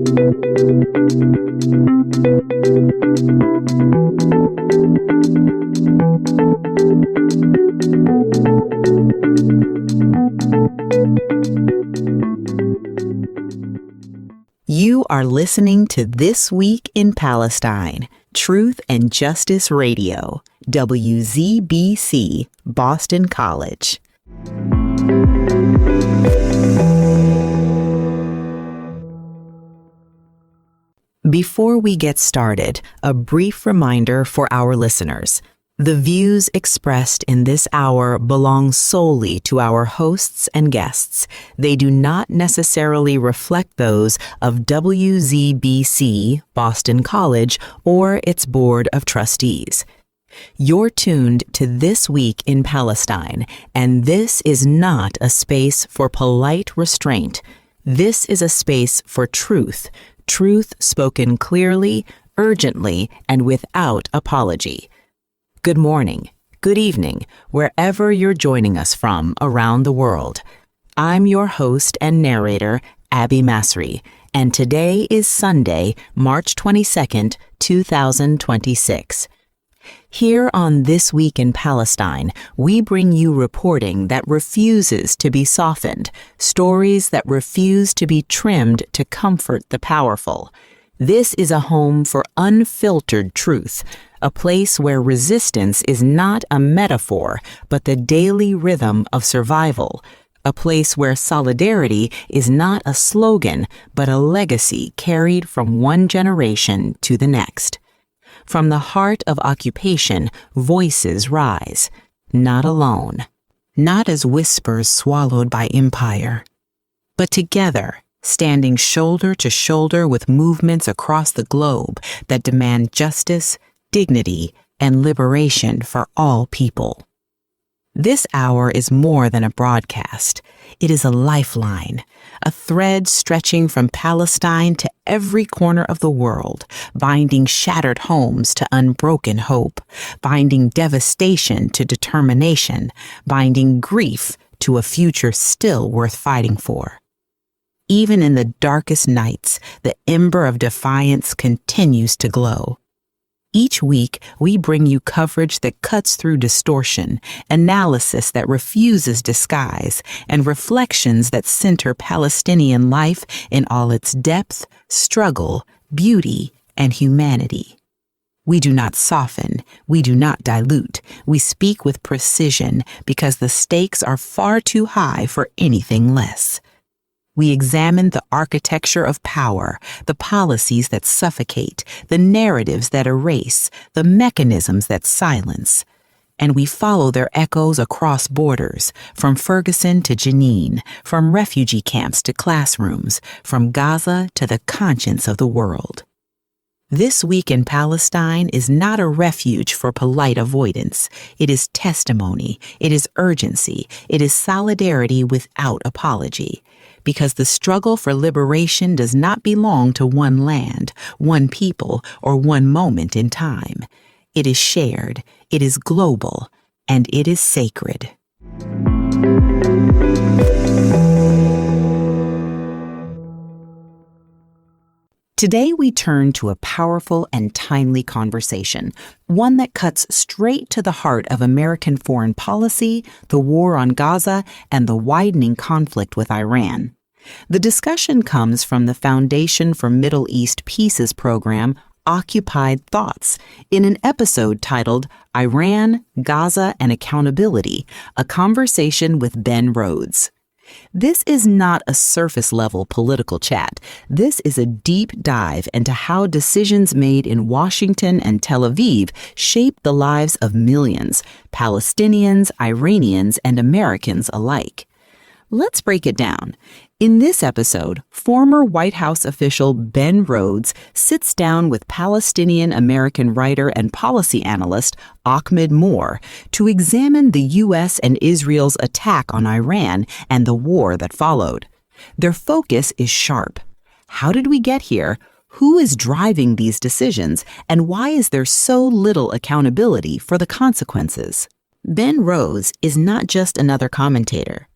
You are listening to This Week in Palestine, Truth and Justice Radio, WZBC, Boston College. Before we get started, a brief reminder for our listeners. The views expressed in this hour belong solely to our hosts and guests. They do not necessarily reflect those of WZBC, Boston College, or its Board of Trustees. You're tuned to This Week in Palestine, and this is not a space for polite restraint. This is a space for truth spoken clearly, urgently, and without apology. Good morning, good evening, wherever you're joining us from around the world. I'm your host and narrator, Abby Masri, and today is Sunday, March 22nd, 2026. Here on This Week in Palestine, we bring you reporting that refuses to be softened, stories that refuse to be trimmed to comfort the powerful. This is a home for unfiltered truth, a place where resistance is not a metaphor, but the daily rhythm of survival, a place where solidarity is not a slogan, but a legacy carried from one generation to the next. From the heart of occupation, voices rise, not alone, not as whispers swallowed by empire, but together, standing shoulder to shoulder with movements across the globe that demand justice, dignity, and liberation for all people. This hour is more than a broadcast. It is a lifeline, a thread stretching from Palestine to every corner of the world, binding shattered homes to unbroken hope, binding devastation to determination, binding grief to a future still worth fighting for. Even in the darkest nights, the ember of defiance continues to glow. Each week, we bring you coverage that cuts through distortion, analysis that refuses disguise, and reflections that center Palestinian life in all its depth, struggle, beauty, and humanity. We do not soften, we do not dilute, we speak with precision because the stakes are far too high for anything less. We examine the architecture of power, the policies that suffocate, the narratives that erase, the mechanisms that silence. And we follow their echoes across borders, from Ferguson to Jenin, from refugee camps to classrooms, from Gaza to the conscience of the world. This Week in Palestine is not a refuge for polite avoidance. It is testimony, it is urgency, it is solidarity without apology. Because the struggle for liberation does not belong to one land, one people, or one moment in time. It is shared, it is global, and it is sacred. Today we turn to a powerful and timely conversation, one that cuts straight to the heart of American foreign policy, the war on Gaza, and the widening conflict with Iran. The discussion comes from the Foundation for Middle East Peace's program, Occupied Thoughts, in an episode titled Iran, Gaza, and Accountability, a conversation with Ben Rhodes. This is not a surface-level political chat. This is a deep dive into how decisions made in Washington and Tel Aviv shape the lives of millions, Palestinians, Iranians, and Americans alike. Let's break it down. In this episode, former White House official Ben Rhodes sits down with Palestinian-American writer and policy analyst Ahmed Moore to examine the U.S. and Israel's attack on Iran and the war that followed. Their focus is sharp. How did we get here? Who is driving these decisions? And why is there so little accountability for the consequences? Ben Rhodes is not just another commentator.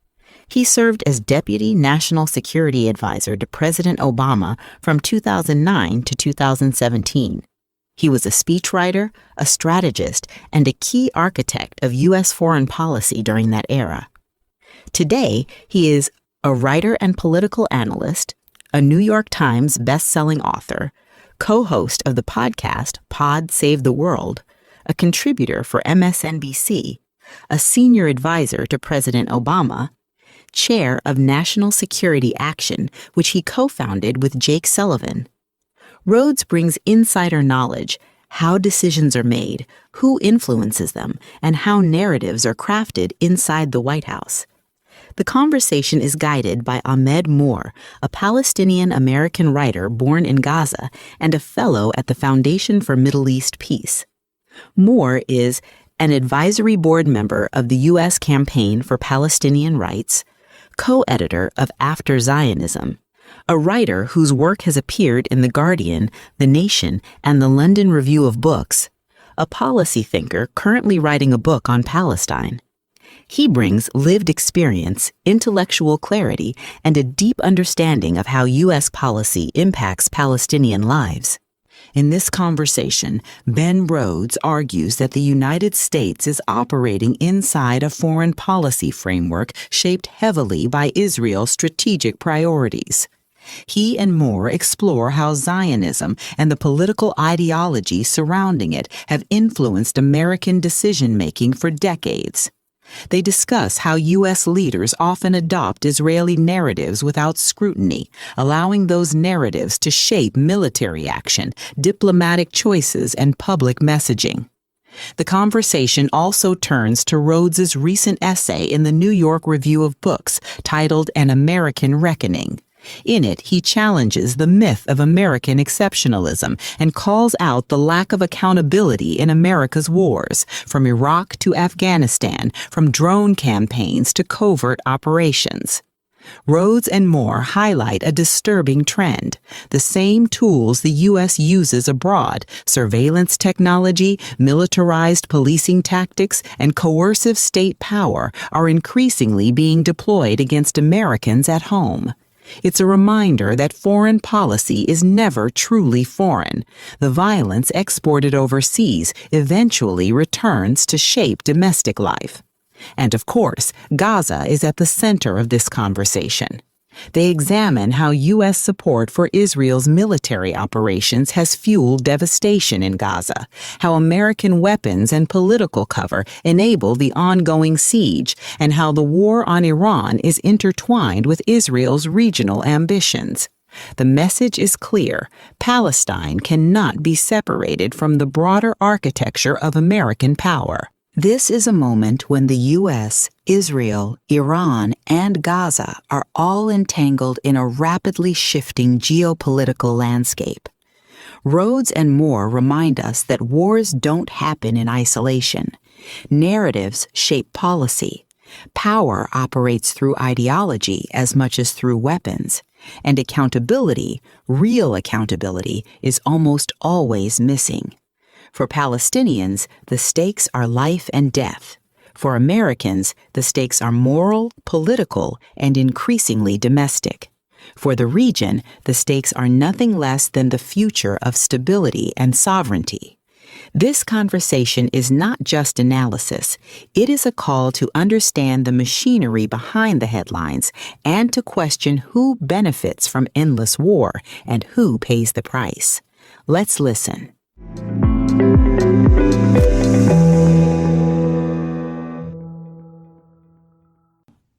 He served as Deputy National Security Advisor to President Obama from 2009 to 2017. He was a speechwriter, a strategist, and a key architect of U.S. foreign policy during that era. Today, he is a writer and political analyst, a New York Times best-selling author, co-host of the podcast Pod Save the World, a contributor for MSNBC, a senior advisor to President Obama, chair of National Security Action, which he co-founded with Jake Sullivan. Rhodes brings insider knowledge, how decisions are made, who influences them, and how narratives are crafted inside the White House. The conversation is guided by Ahmed Moore, a Palestinian-American writer born in Gaza and a fellow at the Foundation for Middle East Peace. Moore is an advisory board member of the U.S. Campaign for Palestinian Rights, co-editor of After Zionism, a writer whose work has appeared in The Guardian, The Nation, and the London Review of Books, a policy thinker currently writing a book on Palestine. He brings lived experience, intellectual clarity, and a deep understanding of how U.S. policy impacts Palestinian lives. In this conversation, Ben Rhodes argues that the United States is operating inside a foreign policy framework shaped heavily by Israel's strategic priorities. He and Moore explore how Zionism and the political ideology surrounding it have influenced American decision-making for decades. They discuss how U.S. leaders often adopt Israeli narratives without scrutiny, allowing those narratives to shape military action, diplomatic choices, and public messaging. The conversation also turns to Rhodes's recent essay in the New York Review of Books titled An American Reckoning. In it, he challenges the myth of American exceptionalism and calls out the lack of accountability in America's wars, from Iraq to Afghanistan, from drone campaigns to covert operations. Rhodes and Moore highlight a disturbing trend. The same tools the U.S. uses abroad, surveillance technology, militarized policing tactics, and coercive state power, are increasingly being deployed against Americans at home. It's a reminder that foreign policy is never truly foreign. The violence exported overseas eventually returns to shape domestic life. And of course, Gaza is at the center of this conversation. They examine how U.S. support for Israel's military operations has fueled devastation in Gaza, how American weapons and political cover enable the ongoing siege, and how the war on Iran is intertwined with Israel's regional ambitions. The message is clear: Palestine cannot be separated from the broader architecture of American power. This is a moment when the U.S., Israel, Iran, and Gaza are all entangled in a rapidly shifting geopolitical landscape. Rhodes and Moore remind us that wars don't happen in isolation. Narratives shape policy. Power operates through ideology as much as through weapons. And accountability, real accountability, is almost always missing. For Palestinians, the stakes are life and death. For Americans, the stakes are moral, political, and increasingly domestic. For the region, the stakes are nothing less than the future of stability and sovereignty. This conversation is not just analysis. It is a call to understand the machinery behind the headlines and to question who benefits from endless war and who pays the price. Let's listen.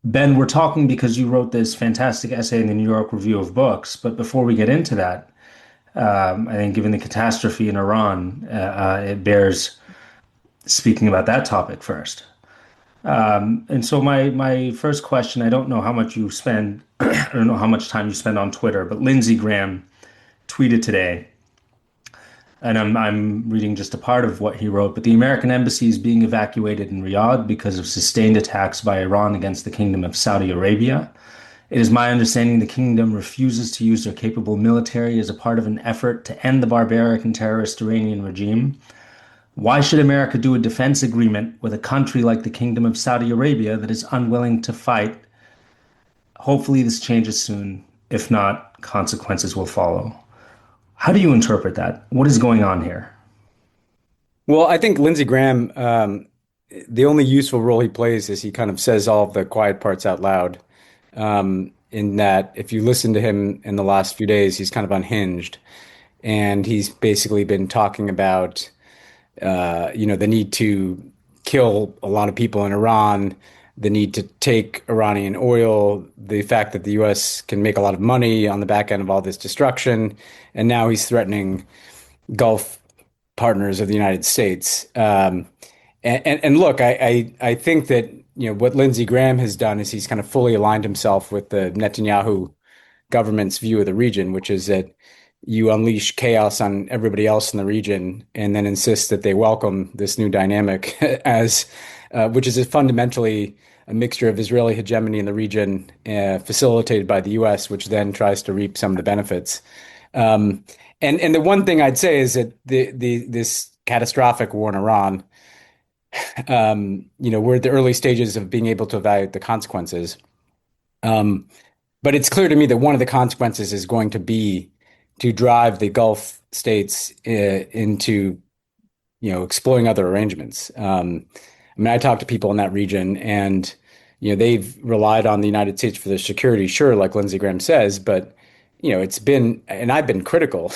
Ben, we're talking because you wrote this fantastic essay in the New York Review of Books. But before we get into that, I think given the catastrophe in Iran, it bears speaking about that topic first. And so my first question, I don't know how much you spend, I don't know how much time you spend on Twitter, but Lindsey Graham tweeted today, and I'm reading just a part of what he wrote, but the American embassy is being evacuated in Riyadh because of sustained attacks by Iran against the Kingdom of Saudi Arabia. It is my understanding the kingdom refuses to use their capable military as a part of an effort to end the barbaric and terrorist Iranian regime. Why should America do a defense agreement with a country like the Kingdom of Saudi Arabia that is unwilling to fight Hopefully, this changes soon. If not, consequences will follow. How do you interpret that? What is going on here? Well, I think Lindsey Graham, the only useful role he plays is he kind of says all of the quiet parts out loud. In that, if you listen to him in the last few days, he's kind of unhinged, and he's basically been talking about, the need to kill a lot of people in Iran, the need to take Iranian oil, the fact that the U.S. can make a lot of money on the back end of all this destruction, and now he's threatening Gulf partners of the United States. And look, I think that what Lindsey Graham has done is he's kind of fully aligned himself with the Netanyahu government's view of the region, which is that you unleash chaos on everybody else in the region and then insist that they welcome this new dynamic as which is fundamentally a mixture of Israeli hegemony in the region, facilitated by the U.S., which then tries to reap some of the benefits. And the one thing I'd say is that this catastrophic war in Iran, we're at the early stages of being able to evaluate the consequences. But it's clear to me that one of the consequences is going to be to drive the Gulf states into, exploring other arrangements. I talk to people in that region, and they've relied on the United States for their security, sure, like Lindsey Graham says, but it's been, and I've been critical.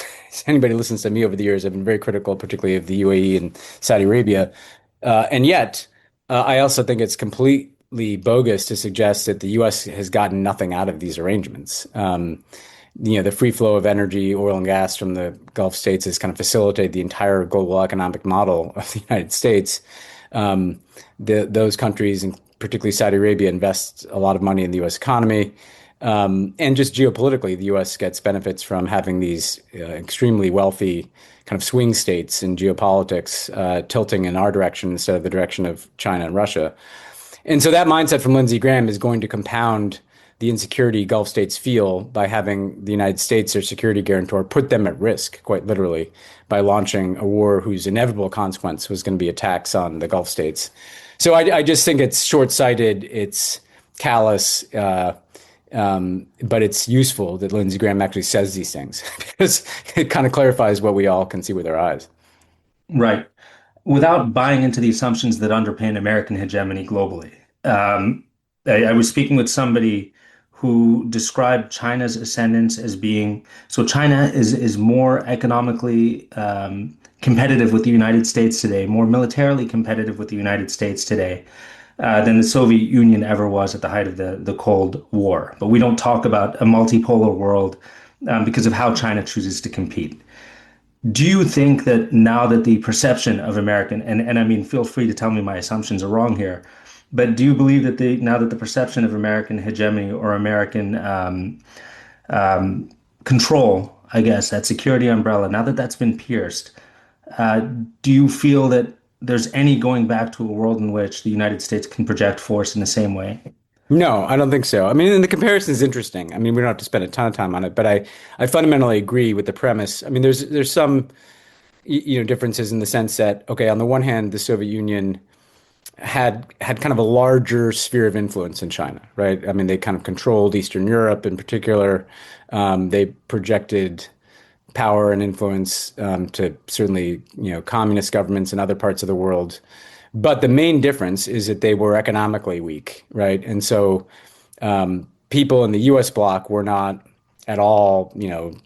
Anybody who listens to me over the years, I've been very critical, particularly of the UAE and Saudi Arabia. And yet, I also think it's completely bogus to suggest that the U.S. has gotten nothing out of these arrangements. The free flow of energy, oil and gas from the Gulf states has kind of facilitated the entire global economic model of the United States. Those countries, and particularly Saudi Arabia, invest a lot of money in the U.S. economy. And just geopolitically, the U.S. gets benefits from having these extremely wealthy kind of swing states in geopolitics tilting in our direction instead of the direction of China and Russia. And so that mindset from Lindsey Graham is going to compound the insecurity Gulf states feel by having the United States, their security guarantor, put them at risk, quite literally, by launching a war whose inevitable consequence was going to be attacks on the Gulf states. So I just think it's short-sighted, it's callous, but it's useful that Lindsey Graham actually says these things because it kind of clarifies what we all can see with our eyes. Right. Without buying into the assumptions that underpin American hegemony globally. I was speaking with somebody who described China's ascendance as being, so China is more economically competitive with the United States today, more militarily competitive with the United States today than the Soviet Union ever was at the height of the Cold War. But we don't talk about a multipolar world because of how China chooses to compete. Do you think that now that the perception of American, and I mean, feel free to tell me my assumptions are wrong here, but do you believe that now that the perception of American hegemony or American control, I guess, that security umbrella, now that that's been pierced, do you feel that there's any going back to a world in which the United States can project force in the same way? No, I don't think so. I mean, and the comparison is interesting. I mean, we don't have to spend a ton of time on it, but I fundamentally agree with the premise. I mean, there's some differences in the sense that, okay, on the one hand, the Soviet Union had kind of a larger sphere of influence in China, right? I mean, they kind of controlled Eastern Europe in particular. They projected power and influence to certainly, communist governments in other parts of the world. But the main difference is that they were economically weak, right? And so people in the U.S. bloc were not at all,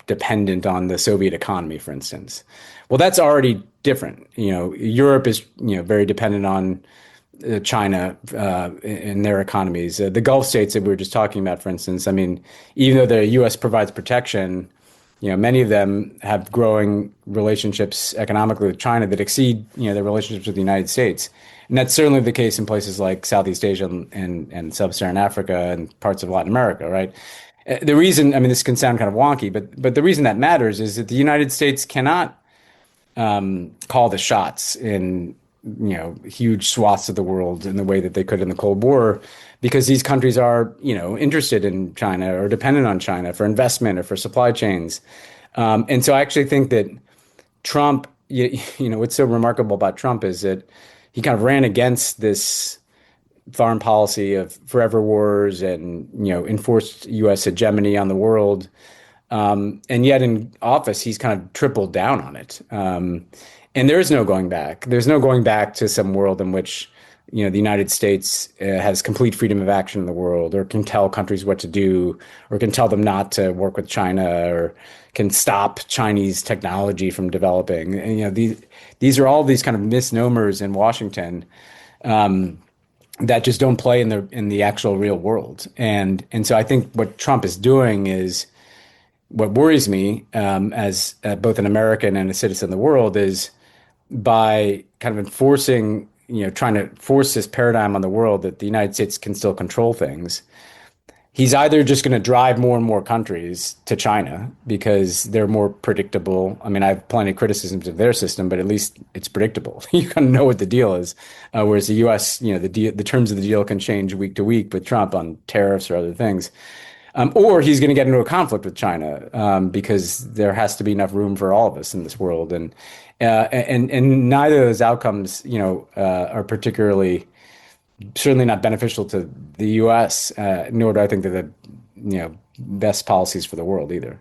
dependent on the Soviet economy, for instance. Well, that's already different. Europe is, very dependent on China in their economies. The Gulf states that we were just talking about, for instance, I mean, even though the U.S. provides protection, many of them have growing relationships economically with China that exceed, their relationships with the United States. And that's certainly the case in places like Southeast Asia and Sub-Saharan Africa and parts of Latin America, right? The reason, I mean, this can sound kind of wonky, but the reason that matters is that the United States cannot call the shots in huge swaths of the world in the way that they could in the Cold War, because these countries are, interested in China or dependent on China for investment or for supply chains. And so I actually think that Trump, what's so remarkable about Trump is that he kind of ran against this foreign policy of forever wars and, enforced U.S. hegemony on the world. And yet in office, he's kind of tripled down on it. And there is no going back. There's no going back to some world in which, the United States has complete freedom of action in the world, or can tell countries what to do, or can tell them not to work with China, or can stop Chinese technology from developing. And, these are all these kind of misnomers in Washington that just don't play in the actual real world. And so I think what Trump is doing is, what worries me as both an American and a citizen of the world, is by kind of enforcing, trying to force this paradigm on the world that the United States can still control things. He's either just going to drive more and more countries to China because they're more predictable. I mean, I have plenty of criticisms of their system, but at least it's predictable. You kind of know what the deal is. Whereas the U.S., the terms of the deal can change week to week with Trump on tariffs or other things. Or he's going to get into a conflict with China because there has to be enough room for all of us in this world, and neither of those outcomes, are particularly, certainly not beneficial to the U.S. Nor do I think they're the best policies for the world either.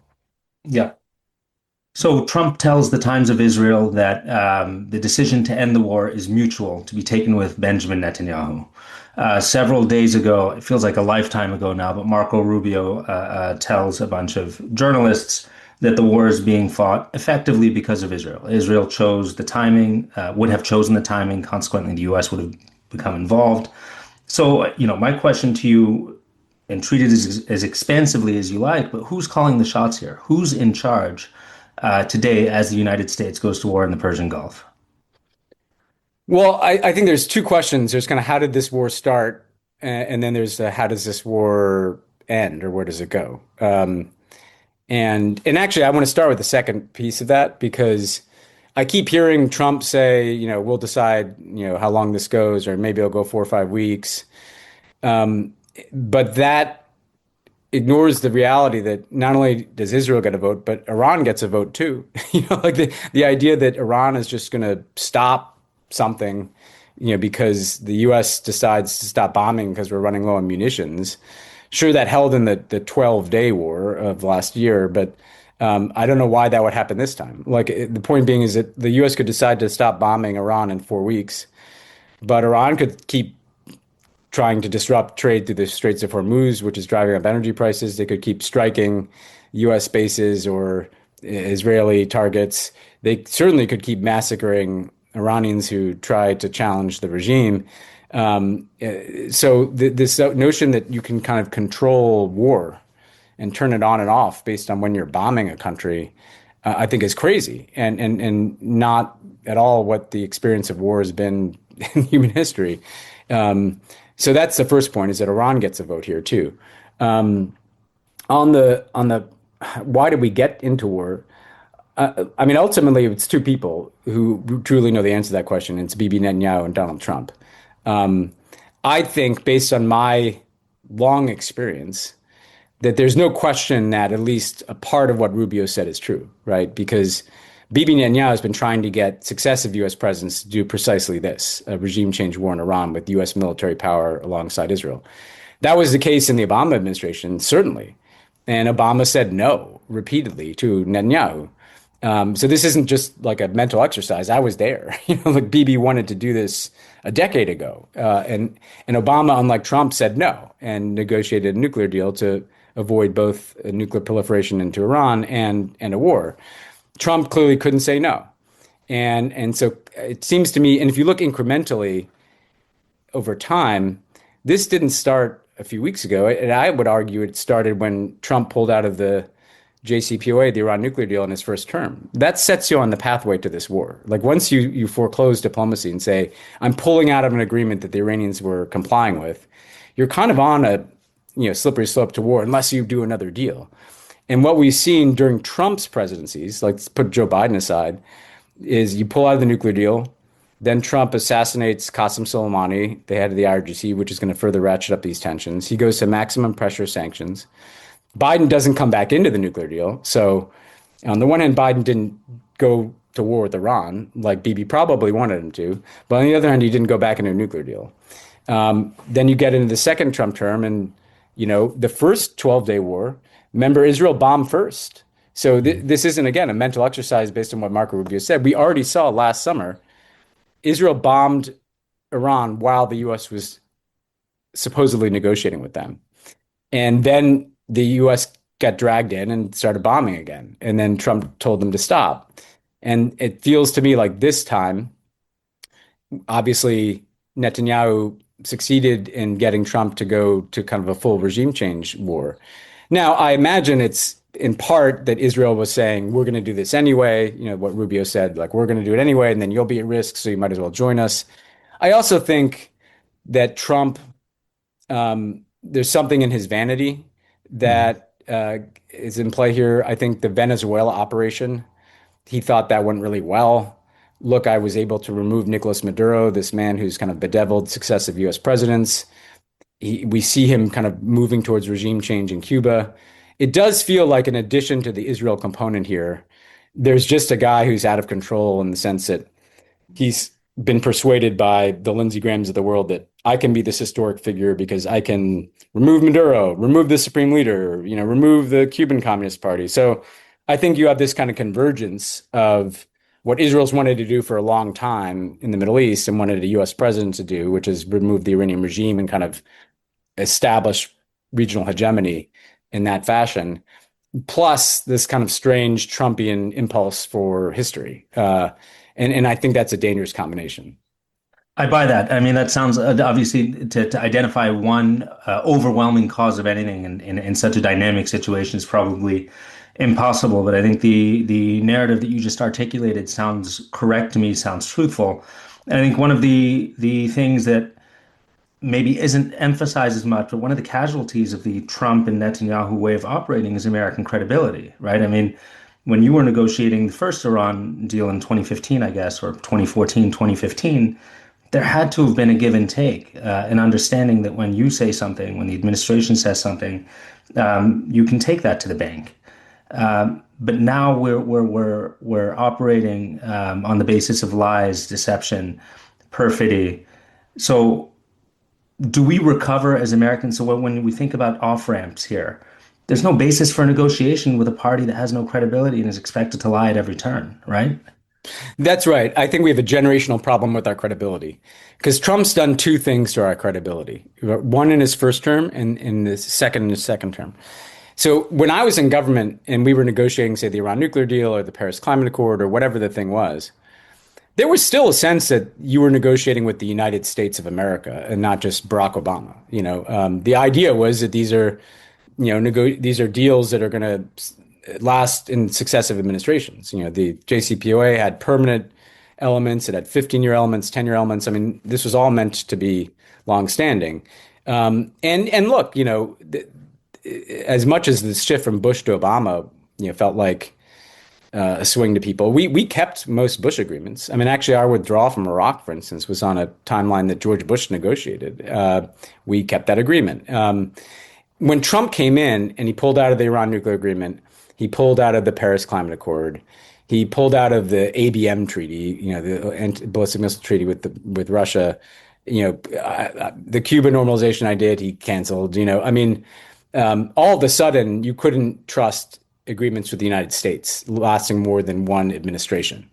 Yeah. So Trump tells the Times of Israel that the decision to end the war is mutual, to be taken with Benjamin Netanyahu. Several days ago, it feels like a lifetime ago now, but Marco Rubio tells a bunch of journalists that the war is being fought effectively because of Israel. Israel chose the timing, would have chosen the timing. Consequently, the U.S. would have become involved. So, my question to you, and treat it as expansively as you like, but who's calling the shots here? Who's in charge today as the United States goes to war in the Persian Gulf? Well, I think there's two questions. There's kind of how did this war start? And then there's how does this war end, or where does it go? And actually, I want to start with the second piece of that, because I keep hearing Trump say, we'll decide, how long this goes, or maybe it'll go 4 or 5 weeks. But that ignores the reality that not only does Israel get a vote, but Iran gets a vote too. Like the idea that Iran is just going to stop something, because the U.S. decides to stop bombing because we're running low on munitions. Sure, that held in the 12-day war of last year, but I don't know why that would happen this time. Like, the point being is that the U.S. could decide to stop bombing Iran in 4 weeks, but Iran could keep trying to disrupt trade through the Straits of Hormuz, which is driving up energy prices. They could keep striking U.S. bases or Israeli targets. They certainly could keep massacring Iranians who try to challenge the regime. So this notion that you can kind of control war and turn it on and off based on when you're bombing a country, I think is crazy and not at all what the experience of war has been in human history. So that's the first point, is that Iran gets a vote here too. On the why did we get into war? I mean, ultimately, it's two people who truly know the answer to that question. It's Bibi Netanyahu and Donald Trump. I think, based on my long experience, that there's no question that at least a part of what Rubio said is true, right? Because Bibi Netanyahu has been trying to get successive U.S. presidents to do precisely this, a regime change war in Iran with U.S. military power alongside Israel. That was the case in the Obama administration, certainly. And Obama said no repeatedly to Netanyahu. So this isn't just like a mental exercise. I was there. Like Bibi wanted to do this a decade ago. And Obama, unlike Trump, said no and negotiated a nuclear deal to avoid both a nuclear proliferation into Iran and a war. Trump clearly couldn't say no. And so it seems to me, and if you look incrementally over time, this didn't start a few weeks ago. And I would argue it started when Trump pulled out of the JCPOA, the Iran nuclear deal, in his first term. That sets you on the pathway to this war. Like, once you foreclose diplomacy and say, I'm pulling out of an agreement that the Iranians were complying with, you're kind of on a slippery slope to war unless you do another deal. And what we've seen during Trump's presidencies, like, let's put Joe Biden aside, is you pull out of the nuclear deal, then Trump assassinates Qasem Soleimani, the head of the IRGC, which is going to further ratchet up these tensions. He goes to maximum pressure sanctions. Biden doesn't come back into the nuclear deal. So on the one hand, Biden didn't go to war with Iran like Bibi probably wanted him to. But on the other hand, he didn't go back into a nuclear deal. Then you get into the second Trump term, and the first 12-day war. Remember, Israel bombed first. So this isn't, again, a mental exercise based on what Marco Rubio said. We already saw last summer Israel bombed Iran while the U.S. was supposedly negotiating with them. And then the U.S. got dragged in and started bombing again. And then Trump told them to stop. And it feels to me like this time, obviously, Netanyahu succeeded in getting Trump to go to kind of a full regime change war. Now, I imagine it's in part that Israel was saying, we're going to do this anyway. What Rubio said, like, we're going to do it anyway, and then you'll be at risk, so you might as well join us. I also think that Trump, there's something in his vanity that is in play here. I think the Venezuela operation, he thought that went really well. Look, I was able to remove Nicolas Maduro, this man who's kind of bedeviled successive U.S. presidents. We see him kind of moving towards regime change in Cuba. It does feel like, in addition to the Israel component here, there's just a guy who's out of control in the sense that he's been persuaded by the Lindsey Grahams of the world that I can be this historic figure because I can remove Maduro, remove the supreme leader, remove the Cuban Communist Party. So I think you have this kind of convergence of what Israel's wanted to do for a long time in the Middle East and wanted a U.S. president to do, which is remove the Iranian regime and kind of establish regional hegemony in that fashion, plus this kind of strange Trumpian impulse for history. And I think that's a dangerous combination. I buy that. I mean, that sounds obviously to identify one overwhelming cause of anything in such a dynamic situation is probably impossible. But I think the narrative that you just articulated sounds correct to me, sounds truthful. And I think one of the things that maybe isn't emphasized as much, but one of the casualties of the Trump and Netanyahu way of operating is American credibility, right? I mean, when you were negotiating the first Iran deal in 2015, I guess, or 2014, 2015, there had to have been a give and take, an understanding that when you say something, when the administration says something, you can take that to the bank. But now we're operating on the basis of lies, deception, perfidy. So do we recover as Americans? So when we think about off-ramps here, there's no basis for negotiation with a party that has no credibility and is expected to lie at every turn, right? That's right. I think we have a generational problem with our credibility because Trump's done two things to our credibility. One in his first term and in his second term. So when I was in government and we were negotiating, say, the Iran nuclear deal or the Paris Climate Accord or whatever the thing was, there was still a sense that you were negotiating with the United States of America and not just Barack Obama. The idea was that these are, these are deals that are going to last in successive administrations. The JCPOA had permanent elements, it had 15-year elements, 10-year elements. I mean, this was all meant to be longstanding. And look, as much as the shift from Bush to Obama, felt like a swing to people, we kept most Bush agreements. I mean, actually, our withdrawal from Iraq, for instance, was on a timeline that George Bush negotiated. We kept that agreement. When Trump came in and he pulled out of the Iran nuclear agreement, he pulled out of the Paris Climate Accord, he pulled out of the ABM treaty, the ballistic missile treaty with Russia, the Cuba normalization I did, he canceled. All of a sudden, you couldn't trust agreements with the United States lasting more than one administration.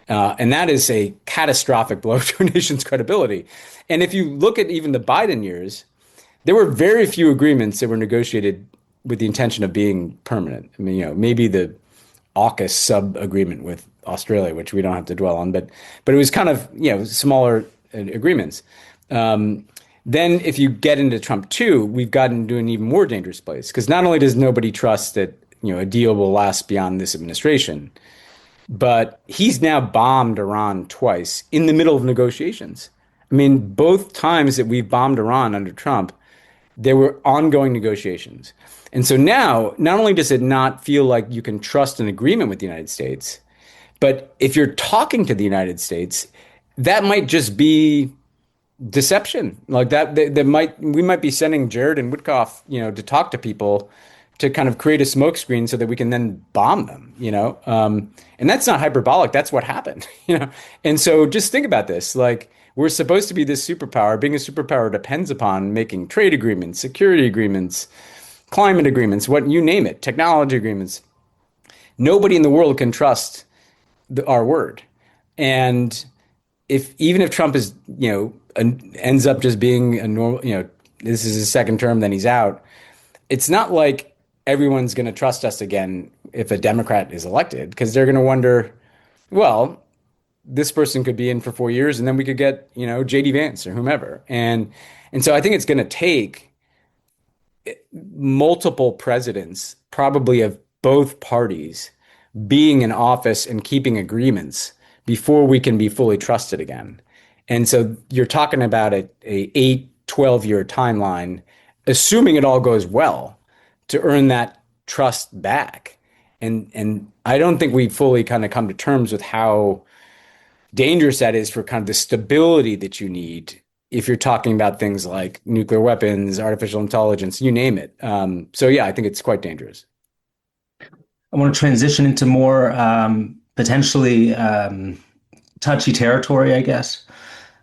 And that is a catastrophic blow to a nation's credibility. And if you look at even the Biden years, there were very few agreements that were negotiated with the intention of being permanent. I mean, maybe the AUKUS sub-agreement with Australia, which we don't have to dwell on, but it was kind of, smaller agreements. Then if you get into Trump 2, we've gotten into an even more dangerous place because not only does nobody trust that, a deal will last beyond this administration, but he's now bombed Iran twice in the middle of negotiations. I mean, both times that we've bombed Iran under Trump, there were ongoing negotiations. And so now, not only does it not feel like you can trust an agreement with the United States, but if you're talking to the United States, that might just be deception. Like that we might be sending Jared and Witkoff, to talk to people to kind of create a smokescreen so that we can then bomb them, and that's not hyperbolic. That's what happened, And so just think about this. Like we're supposed to be this superpower. Being a superpower depends upon making trade agreements, security agreements, climate agreements, what you name it, technology agreements. Nobody in the world can trust our word. And if even if Trump is, ends up just being a normal, this is his second term, then he's out. It's not like everyone's going to trust us again if a Democrat is elected, because they're going to wonder, well, this person could be in for 4 years and then we could get, JD Vance or whomever. And so I think it's going to take multiple presidents, probably of both parties, being in office and keeping agreements before we can be fully trusted again. And so you're talking about a 8-12 year timeline, assuming it all goes well, to earn that trust back. And I don't think we fully kind of come to terms with how dangerous that is for kind of the stability that you need if you're talking about things like nuclear weapons, artificial intelligence, you name it. So yeah, I think it's quite dangerous. I want to transition into more potentially touchy territory, I guess.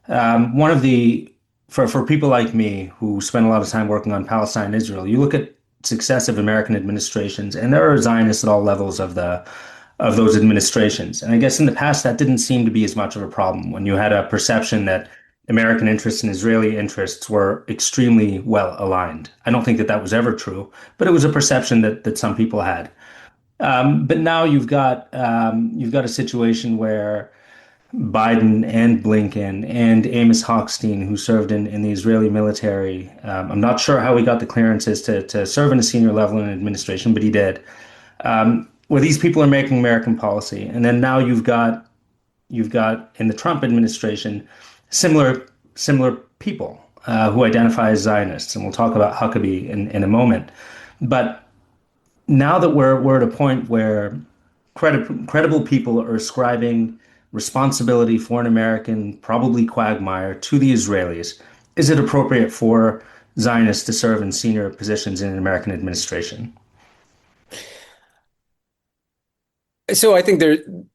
One of the for people like me who spend a lot of time working on Palestine and Israel, you look at successive American administrations, and there are Zionists at all levels of those administrations. And I guess in the past that didn't seem to be as much of a problem when you had a perception that American interests and Israeli interests were extremely well aligned. I don't think that that was ever true, but it was a perception that some people had. But now you've got a situation where Biden and Blinken and Amos Hochstein, who served in the Israeli military, I'm not sure how he got the clearances to serve in a senior level in administration, but he did. Where these people are making American policy, and then now you've got in the Trump administration similar people who identify as Zionists, and we'll talk about Huckabee in a moment. But now that we're at a point where credible people are ascribing responsibility for an American, probably quagmire, to the Israelis, is it appropriate for Zionists to serve in senior positions in an American administration? So I think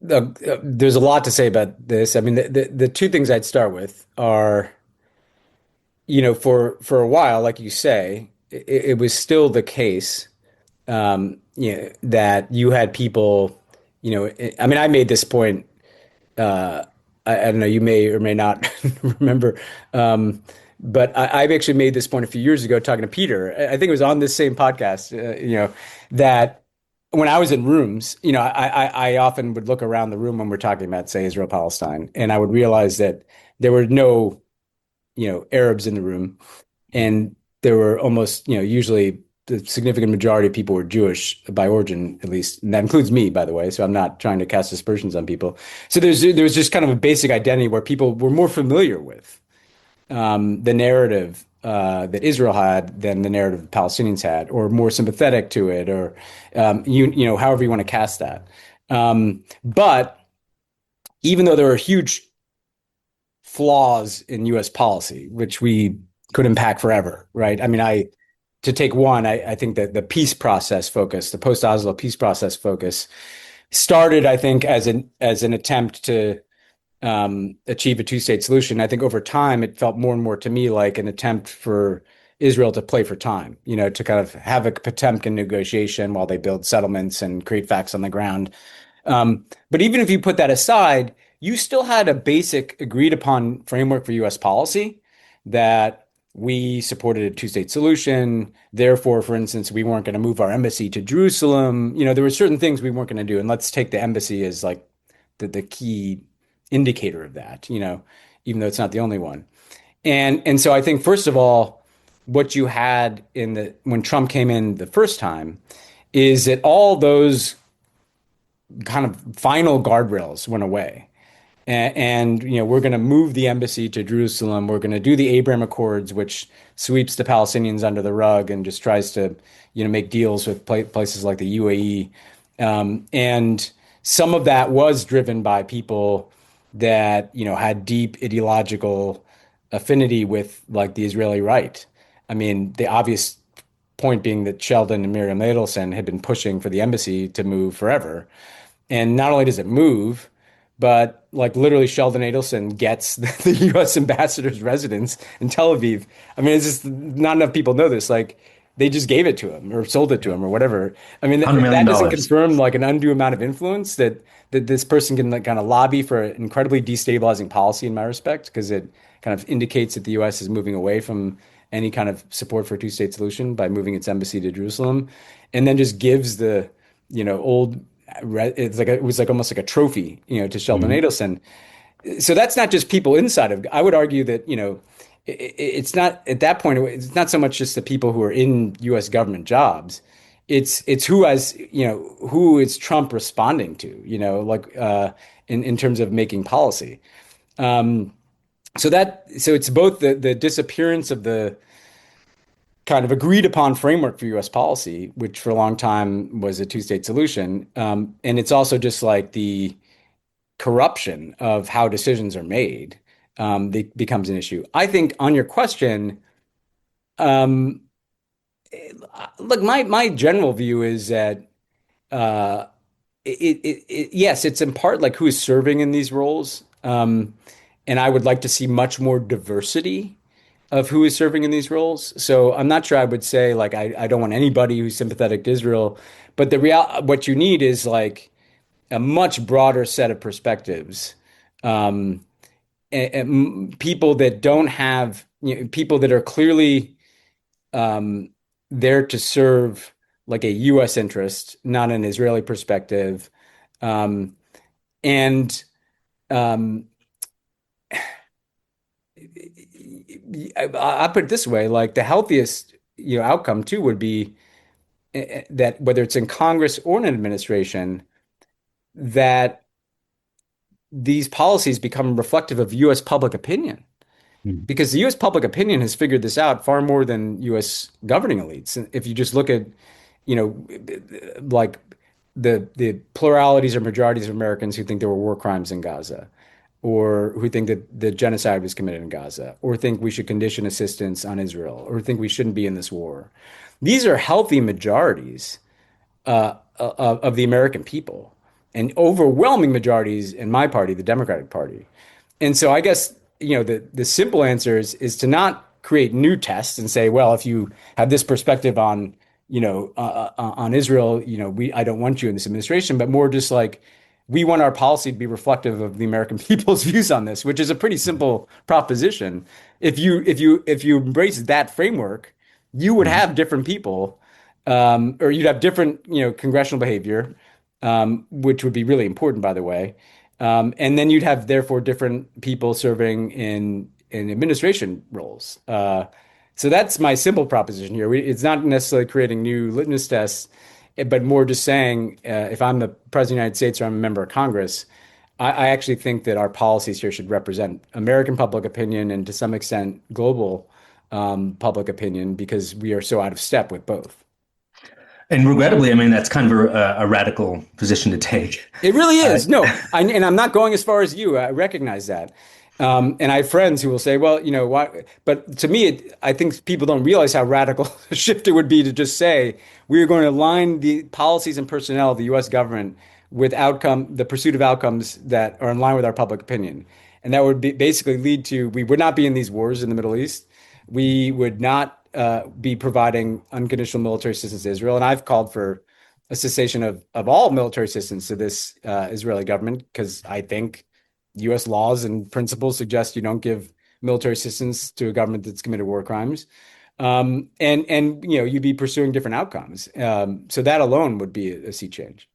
there's a lot to say about this. I mean, the two things I'd start with are, for a while, like you say, it was still the case, that you had people, I mean, I made this point. I don't know, you may or may not remember, but I've actually made this point a few years ago talking to Peter. I think it was on this same podcast, that when I was in rooms, I often would look around the room when we're talking about, say, Israel, Palestine, and I would realize that there were no, Arabs in the room, and there were almost, usually the significant majority of people were Jewish by origin, at least, and that includes me, by the way. So I'm not trying to cast aspersions on people. So there was just kind of a basic identity where people were more familiar with the narrative that Israel had than the narrative the Palestinians had, or more sympathetic to it, or however you want to cast that. But even though there are huge flaws in U.S. policy, which we could unpack forever, right? I mean, to take one, I think that the peace process focus, the post-Oslo peace process focus, started, I think, as an attempt to achieve a two-state solution. I think over time, it felt more and more to me like an attempt for Israel to play for time, to kind of have a Potemkin negotiation while they build settlements and create facts on the ground. But even if you put that aside, you still had a basic agreed upon framework for U.S. policy that we supported a two-state solution. Therefore, for instance, we weren't going to move our embassy to Jerusalem. There were certain things we weren't going to do. And let's take the embassy as like the key indicator of that, even though it's not the only one. And so I think, first of all, what you had when Trump came in the first time is that all those kind of final guardrails went away. And we're going to move the embassy to Jerusalem. We're going to do the Abraham Accords, which sweeps the Palestinians under the rug and just tries to, make deals with places like the UAE. And some of that was driven by people that, had deep ideological affinity with like the Israeli right. I mean, the obvious point being that Sheldon and Miriam Adelson had been pushing for the embassy to move forever. And not only does it move, but like literally Sheldon Adelson gets the U.S. ambassador's residence in Tel Aviv. I mean, it's just not enough people know this. Like they just gave it to him or sold it to him or whatever. I mean, $100 that million. doesn't confirm like an undue amount of influence that this person can like kind of lobby for an incredibly destabilizing policy in my respect, because it kind of indicates that the U.S. is moving away from any kind of support for a two-state solution by moving its embassy to Jerusalem, and then just gives the, old, it was like almost like a trophy, to Sheldon Mhm. Adelson. So that's not just people inside of, I would argue that, it's not at that point, it's not so much just the people who are in U.S. government jobs. It's who is Trump responding to, in terms of making policy. Um, so it's both the disappearance of the kind of agreed upon framework for U.S. policy, which for a long time was a two-state solution. And it's also just like the corruption of how decisions are made, that becomes an issue. I think on your question, um, look, my general view is that uh, yes, it's in part like who is serving in these roles. And I would like to see much more diversity of who is serving in these roles. So I'm not sure I would say like I don't want anybody who's sympathetic to Israel, but what you need is like a much broader set of perspectives. And people that don't have, people that are clearly um, there to serve like a U.S. interest, not an Israeli perspective. Um, and um, I put it this way, like the healthiest, outcome too would be that whether it's in Congress or in an administration, that these policies become reflective of U.S. public opinion. Mhm. Because the U.S. public opinion has figured this out far more than U.S. governing elites. And if you just look at, like the pluralities or majorities of Americans who think there were war crimes in Gaza, or who think that the genocide was committed in Gaza, or think we should condition assistance on Israel, or think we shouldn't be in this war. These are healthy majorities of the American people, and overwhelming majorities in my party, the Democratic Party. And so I guess, the simple answer is to not create new tests and say, well, if you have this perspective on, on Israel, I don't want you in this administration, but more just like we want our policy to be reflective of the American people's views on this, which is a pretty simple proposition. If you embrace that framework, you would Mhm. have different people, or you'd have different, congressional behavior, which would be really important, by the way. And then you'd have therefore different people serving in administration roles. So that's my simple proposition here. It's not necessarily creating new litmus tests, but more just saying, if I'm the president of the United States or I'm a member of Congress, I actually think that our policies here should represent American public opinion and to some extent global public opinion, because we are so out of step with both. And regrettably, I mean, that's kind of a radical position to take. It really Uh, is. No, and I'm not going as far as you. I recognize that. And I have friends who will say, well, why? But to me, I think people don't realize how radical a shift it would be to just say, we are going to align the policies and personnel of the U.S. government with the pursuit of outcomes that are in line with our public opinion. And that would basically lead to, we would not be in these wars in the Middle East. We would not be providing unconditional military assistance to Israel. And I've called for a cessation of all military assistance to this Israeli government, because I think U.S. laws and principles suggest you don't give military assistance to a government that's committed war crimes. And you'd be pursuing different outcomes. So that alone would be a sea change.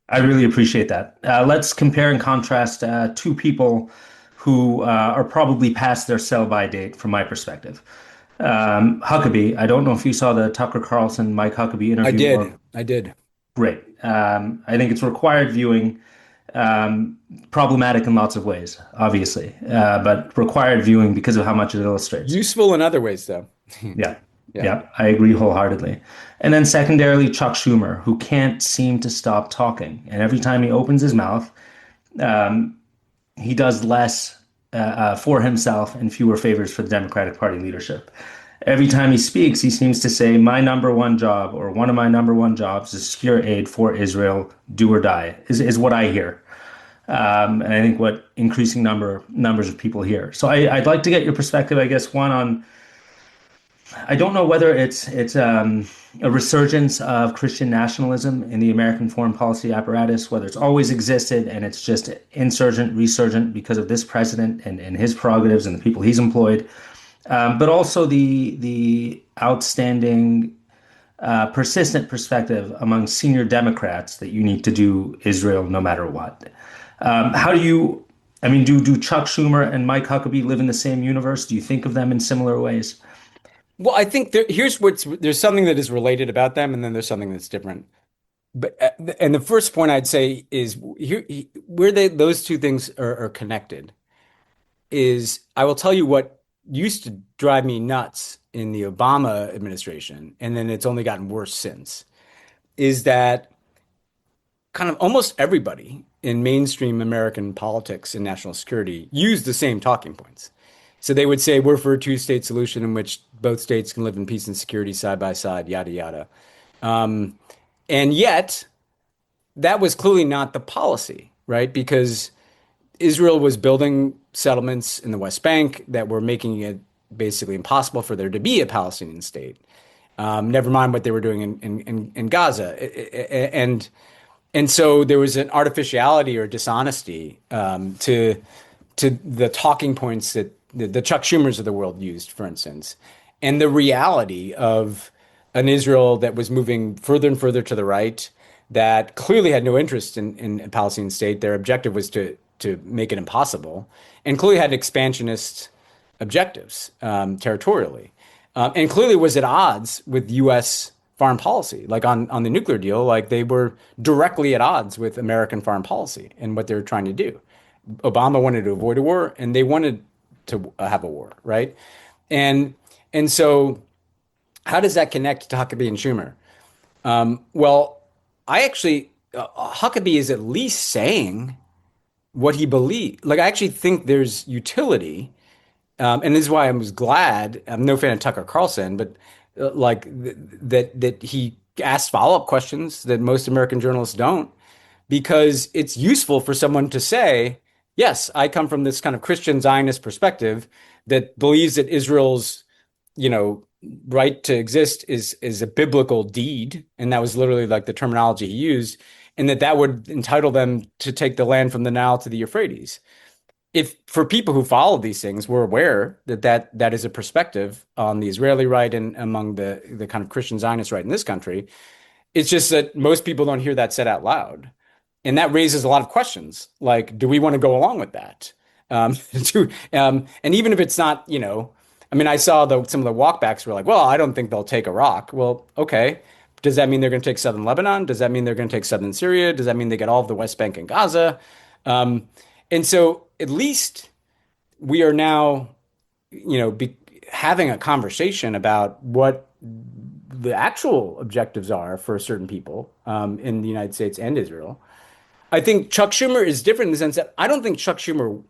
I really appreciate that. Let's compare and contrast two people who are probably past their sell-by date from my perspective. Huckabee, I don't know if you saw the Tucker Carlson, Mike Huckabee I interview or did. I did. great. I think it's required viewing, problematic in lots of ways, obviously, but required viewing because of how much it illustrates. Useful in other ways, though. Yeah, Yeah. yeah, I agree wholeheartedly. And then secondarily, Chuck Schumer, who can't seem to stop talking. And every time he opens his mouth, he does less for himself and fewer favors for the Democratic Party leadership. Every time he speaks, he seems to say, my number one job or one of my number one jobs is secure aid for Israel, do or die, is what I hear. and I think what increasing numbers of people here. So I'd like to get your perspective, I guess, one on I don't know whether it's a resurgence of Christian nationalism in the American foreign policy apparatus, whether it's always existed and it's just insurgent, resurgent because of this president and his prerogatives and the people he's employed, but also the outstanding, persistent perspective among senior Democrats that you need to do Israel no matter what. How do you, I mean, do Chuck Schumer and Mike Huckabee live in the same universe? Do you think of them in similar ways? Well, I think there's something that is related about them, and then there's something that's different. But and the first point I'd say is here where those two things are connected is I will tell you what used to drive me nuts in the Obama administration, and then it's only gotten worse since, is that kind of almost everybody in mainstream American politics and national security used the same talking points. So they would say, we're for a two-state solution in which both states can live in peace and security side by side, yada, yada. Um, and yet, that was clearly not the policy, right? Because Israel was building settlements in the West Bank that were making it basically impossible for there to be a Palestinian state. Never mind what they were doing in Gaza. And so there was an artificiality or dishonesty to the talking points that the Chuck Schumers of the world used, for instance, and the reality of an Israel that was moving further and further to the right, that clearly had no interest in a Palestinian state. Their objective was to make it impossible, and clearly had expansionist objectives territorially, and clearly was at odds with U.S. foreign policy. Like on the nuclear deal, like they were directly at odds with American foreign policy and what they were trying to do. Obama wanted to avoid a war, and they wanted to have a war, right? And so, how does that connect to Huckabee and Schumer? Well, I actually Huckabee is at least saying what he believes. Like I actually think there's utility, and this is why I was glad. I'm no fan of Tucker Carlson, but that he asked follow-up questions that most American journalists don't, because it's useful for someone to say, yes, I come from this kind of Christian Zionist perspective that believes that Israel's, right to exist is a biblical deed, and that was literally like the terminology he used, and that would entitle them to take the land from the Nile to the Euphrates. If for people who follow these things, we're aware that is a perspective on the Israeli right and among the kind of Christian Zionist right in this country. It's just that most people don't hear that said out loud. And that raises a lot of questions, like, do we want to go along with that? And even if it's not, I mean, I saw some of the walkbacks were like, well, I don't think they'll take Iraq. Well, okay. Does that mean they're going to take southern Lebanon? Does that mean they're going to take southern Syria? Does that mean they get all of the West Bank and Gaza? And so at least we are now, having a conversation about what the actual objectives are for certain people in the United States and Israel. I think Chuck Schumer is different in the sense that I don't think Chuck Schumer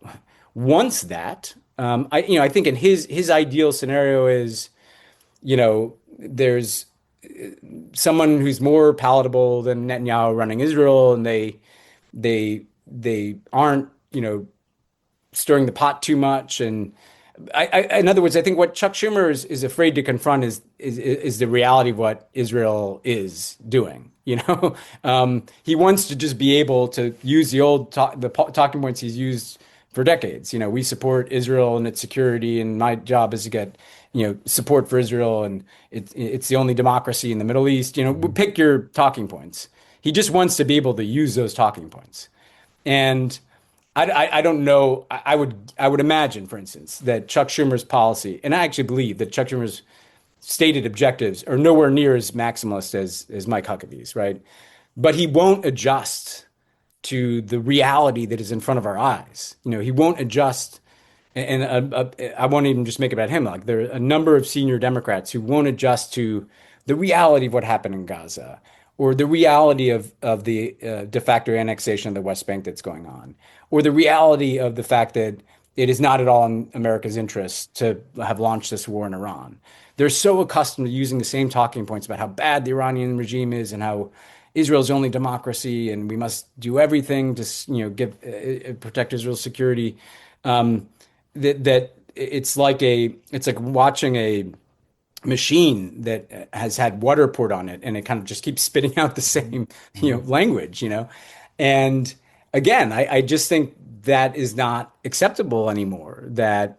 wants that. I think in his ideal scenario is, there's someone who's more palatable than Netanyahu running Israel, and they aren't, stirring the pot too much. And in other words, I think what Chuck Schumer is afraid to confront is the reality of what Israel is doing. He wants to just be able to use the talking points he's used for decades. We support Israel and its security, and my job is to get support for Israel, and it's the only democracy in the Middle East. Pick your talking points. He just wants to be able to use those talking points, and I don't know. I would imagine, for instance, that Chuck Schumer's policy, and I actually believe that Chuck Schumer's stated objectives are nowhere near as maximalist as Mike Huckabee's, right? But he won't adjust to the reality that is in front of our eyes. He won't adjust, and I won't even just make it about him. Like there are a number of senior Democrats who won't adjust to the reality of what happened in Gaza, or the reality of the de facto annexation of the West Bank that's going on, or the reality of the fact that it is not at all in America's interest to have launched this war in Iran. They're so accustomed to using the same talking points about how bad the Iranian regime is and how Israel's the only democracy and we must do everything to, give protect Israel's security. That it's like watching a machine that has had water poured on it and it kind of just keeps spitting out the same, language, And again, I just think that is not acceptable anymore. That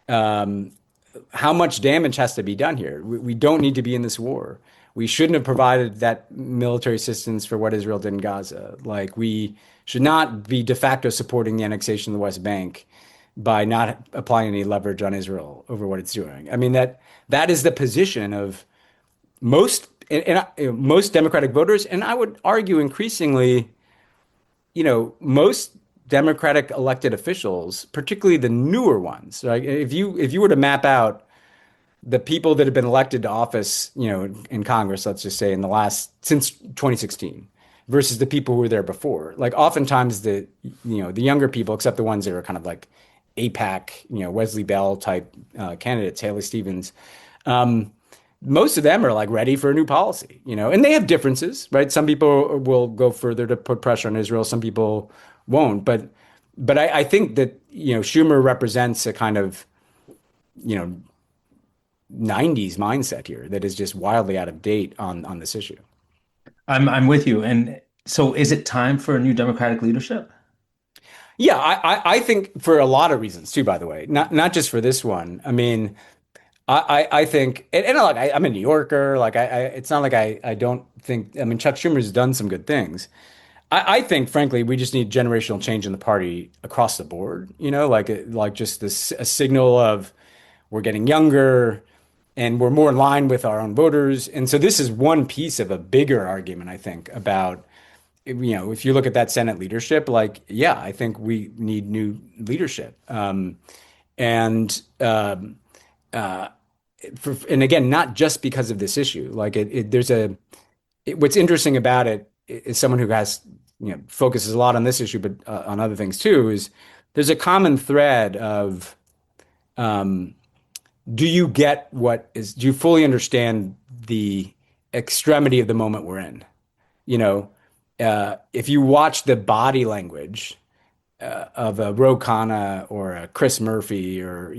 how much damage has to be done here? We don't need to be in this war. We shouldn't have provided that military assistance for what Israel did in Gaza. Like we should not be de facto supporting the annexation of the West Bank by not applying any leverage on Israel over what it's doing. I mean that is the position of most Democratic voters, and I would argue increasingly, most Democratic elected officials, particularly the newer ones. Right? If you were to map out the people that have been elected to office, in Congress, let's just say since 2016, versus the people who were there before, like oftentimes the younger people, except the ones that are kind of like APAC, Wesley Bell type candidates, Haley Stevens. Most of them are like ready for a new policy, and they have differences, right? Some people will go further to put pressure on Israel. Some people won't. But I think that, Schumer represents a kind of, 90s mindset here that is just wildly out of date on this issue. I'm with you. And so is it time for a new Democratic leadership? Yeah, I think for a lot of reasons too, by the way, not just for this one. I mean, I think, and like I'm a New Yorker, like it's not like I don't think, I mean, Chuck Schumer's done some good things. I think, frankly, we just need generational change in the party across the board, like just this a signal of we're getting younger and we're more in line with our own voters. And so this is one piece of a bigger argument, I think, about, if you look at that Senate leadership, like, yeah, I think we need new leadership. And again, not just because of this issue. Like what's interesting about it is someone who has, focuses a lot on this issue, but on other things too, is there's a common thread of, do you fully understand the extremity of the moment we're in? If you watch the body language of a Ro Khanna or a Chris Murphy, or,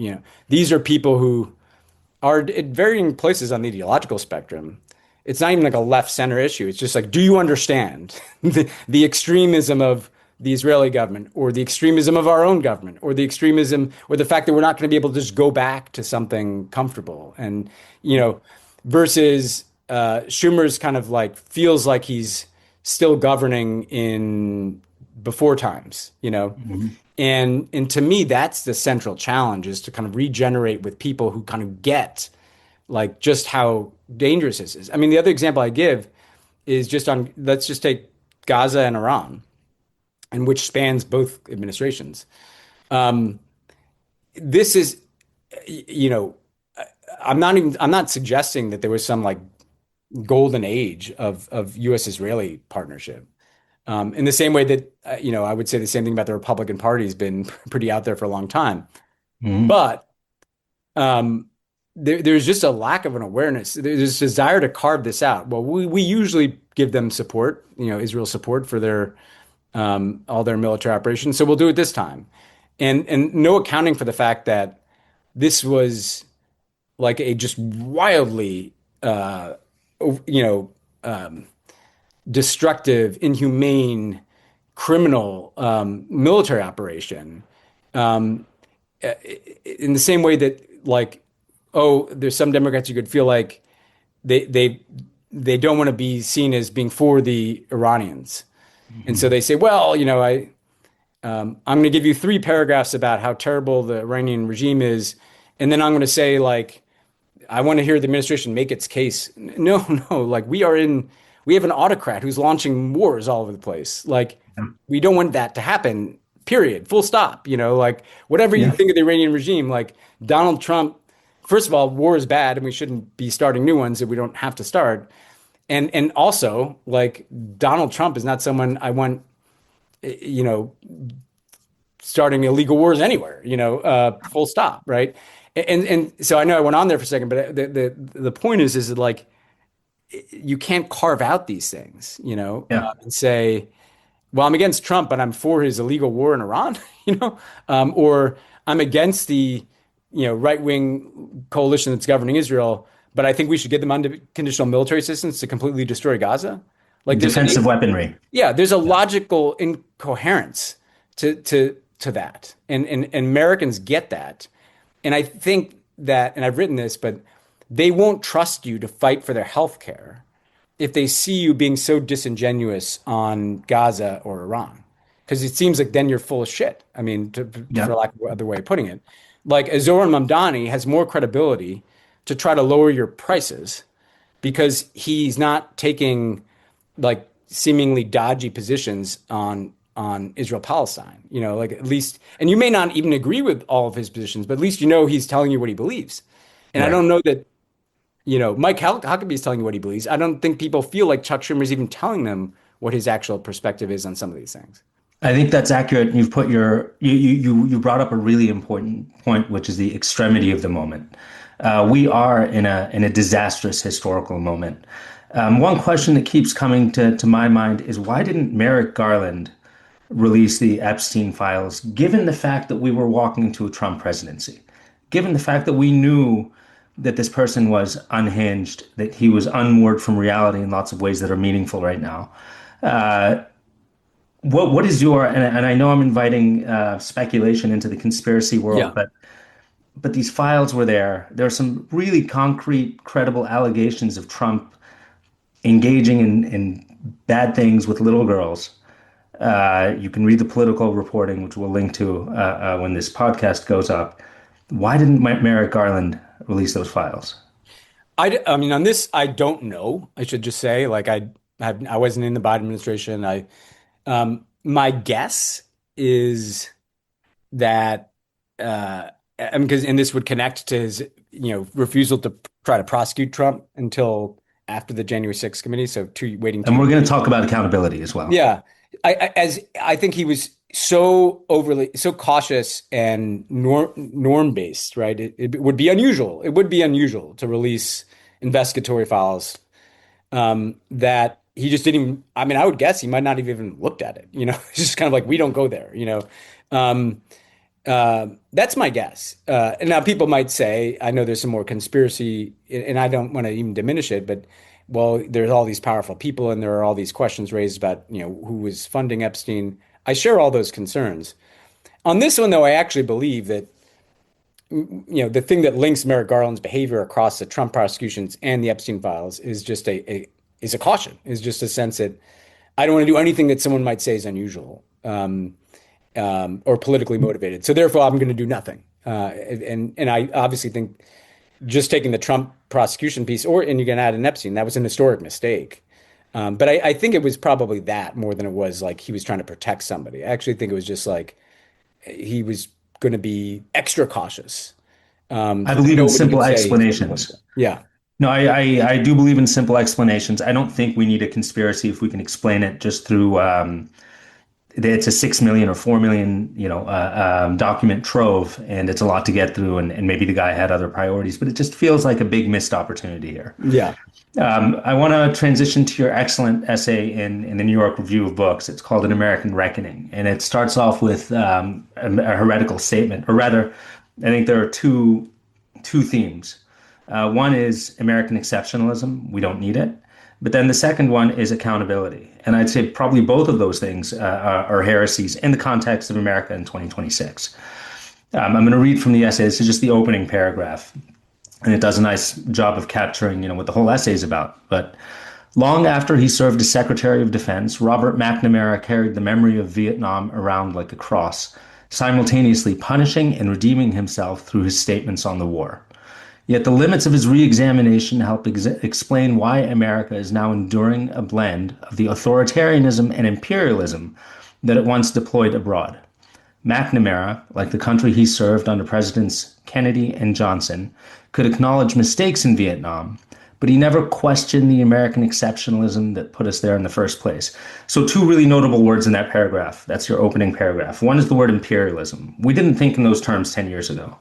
these are people who are at varying places on the ideological spectrum. It's not even like a left center issue. It's just like, do you understand the extremism of the Israeli government, or the extremism of our own government, or the extremism, or the fact that we're not going to be able to just go back to something comfortable? And, versus Schumer's kind of like feels like he's still governing in before times, Mm-hmm. And to me, that's the central challenge, is to kind of regenerate with people who kind of get like just how dangerous this is. I mean, the other example I give is let's just take Gaza and Iran, and which spans both administrations. This is, I'm not suggesting that there was some like golden age of U.S. Israeli partnership. In the same way that, I would say the same thing about the Republican Party has been pretty out there for a long time. Mm-hmm. But there's just a lack of an awareness. There's this desire to carve this out. Well, we usually give them support, Israel support for their all their military operations. So we'll do it this time. And no accounting for the fact that this was like a just wildly, destructive, inhumane, criminal military operation. In the same way that, like, oh, there's some Democrats you could feel like they don't want to be seen as being for the Iranians. Mm-hmm. And so they say, well, I'm going to give you 3 paragraphs about how terrible the Iranian regime is, and then I'm going to say, like, I want to hear the administration make its case. No, like we have an autocrat who's launching wars all over the place. Like, we don't want that to happen, period, full stop. Like, whatever you think of the Iranian regime, like Donald Trump, first of all, war is bad and we shouldn't be starting new ones that we don't have to start. And also, like, Donald Trump is not someone I want, starting illegal wars anywhere, full stop, right? And so I know I went on there for a second, but the point is that, like, you can't carve out these things, Yeah. and say, well, I'm against Trump, but I'm for his illegal war in Iran, or I'm against the, right-wing coalition that's governing Israel, but I think we should give them unconditional military assistance to completely destroy Gaza. Like Defensive weaponry. there's a Yeah. logical incoherence to that, and Americans get that, and I think that, and I've written this, but they won't trust you to fight for their health care if they see you being so disingenuous on Gaza or Iran, because it seems like then you're full of shit. I mean, for Yeah. lack of other way of putting it, like Azor Mamdani has more credibility to try to lower your prices because he's not taking like seemingly dodgy positions on Israel Palestine. Like at least, and you may not even agree with all of his positions, but at least he's telling you what he believes. And I Right. don't know that Mike Huckabee is telling you what he believes. I don't think people feel like Chuck Schumer is even telling them what his actual perspective is on some of these things. I think that's accurate. You've put you brought up a really important point, which is the extremity of the moment. We are in a disastrous historical moment. One question that keeps coming to my mind is why didn't Merrick Garland release the Epstein files, given the fact that we were walking into a Trump presidency, given the fact that we knew that this person was unhinged, that he was unmoored from reality in lots of ways that are meaningful right now. What is your, and I know I'm inviting speculation into the conspiracy world, Yeah. but these files were there. There are some really concrete, credible allegations of Trump engaging in bad things with little girls. You can read the political reporting, which we'll link to when this podcast goes up. Why didn't Merrick Garland release those files? I mean, on this, I don't know. I should just say, like, I wasn't in the Biden administration. My guess is that, because, and this would connect to his, refusal to try to prosecute Trump until after the January 6th committee. So waiting And we're 2 years. going to talk about accountability as well. Yeah. I think he was so cautious and norm based, right? It would be unusual. It would be unusual to release investigatory files that he just didn't even, I mean, I would guess he might not have even looked at it. It's just kind of like, we don't go there, Um, that's my guess. And now people might say, I know there's some more conspiracy, and I don't want to even diminish it, but well, there's all these powerful people, and there are all these questions raised about, who was funding Epstein. I share all those concerns. On this one, though, I actually believe that, the thing that links Merrick Garland's behavior across the Trump prosecutions and the Epstein files is just is a caution, is just a sense that I don't want to do anything that someone might say is unusual. Or politically motivated. So therefore, I'm going to do nothing. And I obviously think just taking the Trump prosecution piece, and you can add an Epstein, that was an historic mistake. But I think it was probably that more than it was like he was trying to protect somebody. I actually think it was just like he was going to be extra cautious. I believe in simple explanations. Yeah. No, I do believe in simple explanations. I don't think we need a conspiracy if we can explain it just through it's a 6 million or 4 million, document trove, and it's a lot to get through. And maybe the guy had other priorities, but it just feels like a big missed opportunity here. Yeah. I want to transition to your excellent essay in the New York Review of Books. It's called An American Reckoning, and it starts off with a heretical statement, or rather, I think there are two themes. One is American exceptionalism. We don't need it. But then the second one is accountability. And I'd say probably both of those things are heresies in the context of America in 2026. I'm going to read from the essay. This is just the opening paragraph. And it does a nice job of capturing, what the whole essay is about. But long after he served as Secretary of Defense, Robert McNamara carried the memory of Vietnam around like a cross, simultaneously punishing and redeeming himself through his statements on the war. Yet the limits of his re-examination help explain why America is now enduring a blend of the authoritarianism and imperialism that it once deployed abroad. McNamara, like the country he served under Presidents Kennedy and Johnson, could acknowledge mistakes in Vietnam, but he never questioned the American exceptionalism that put us there in the first place. So two really notable words in that paragraph. That's your opening paragraph. One is the word imperialism. We didn't think in those terms 10 years ago.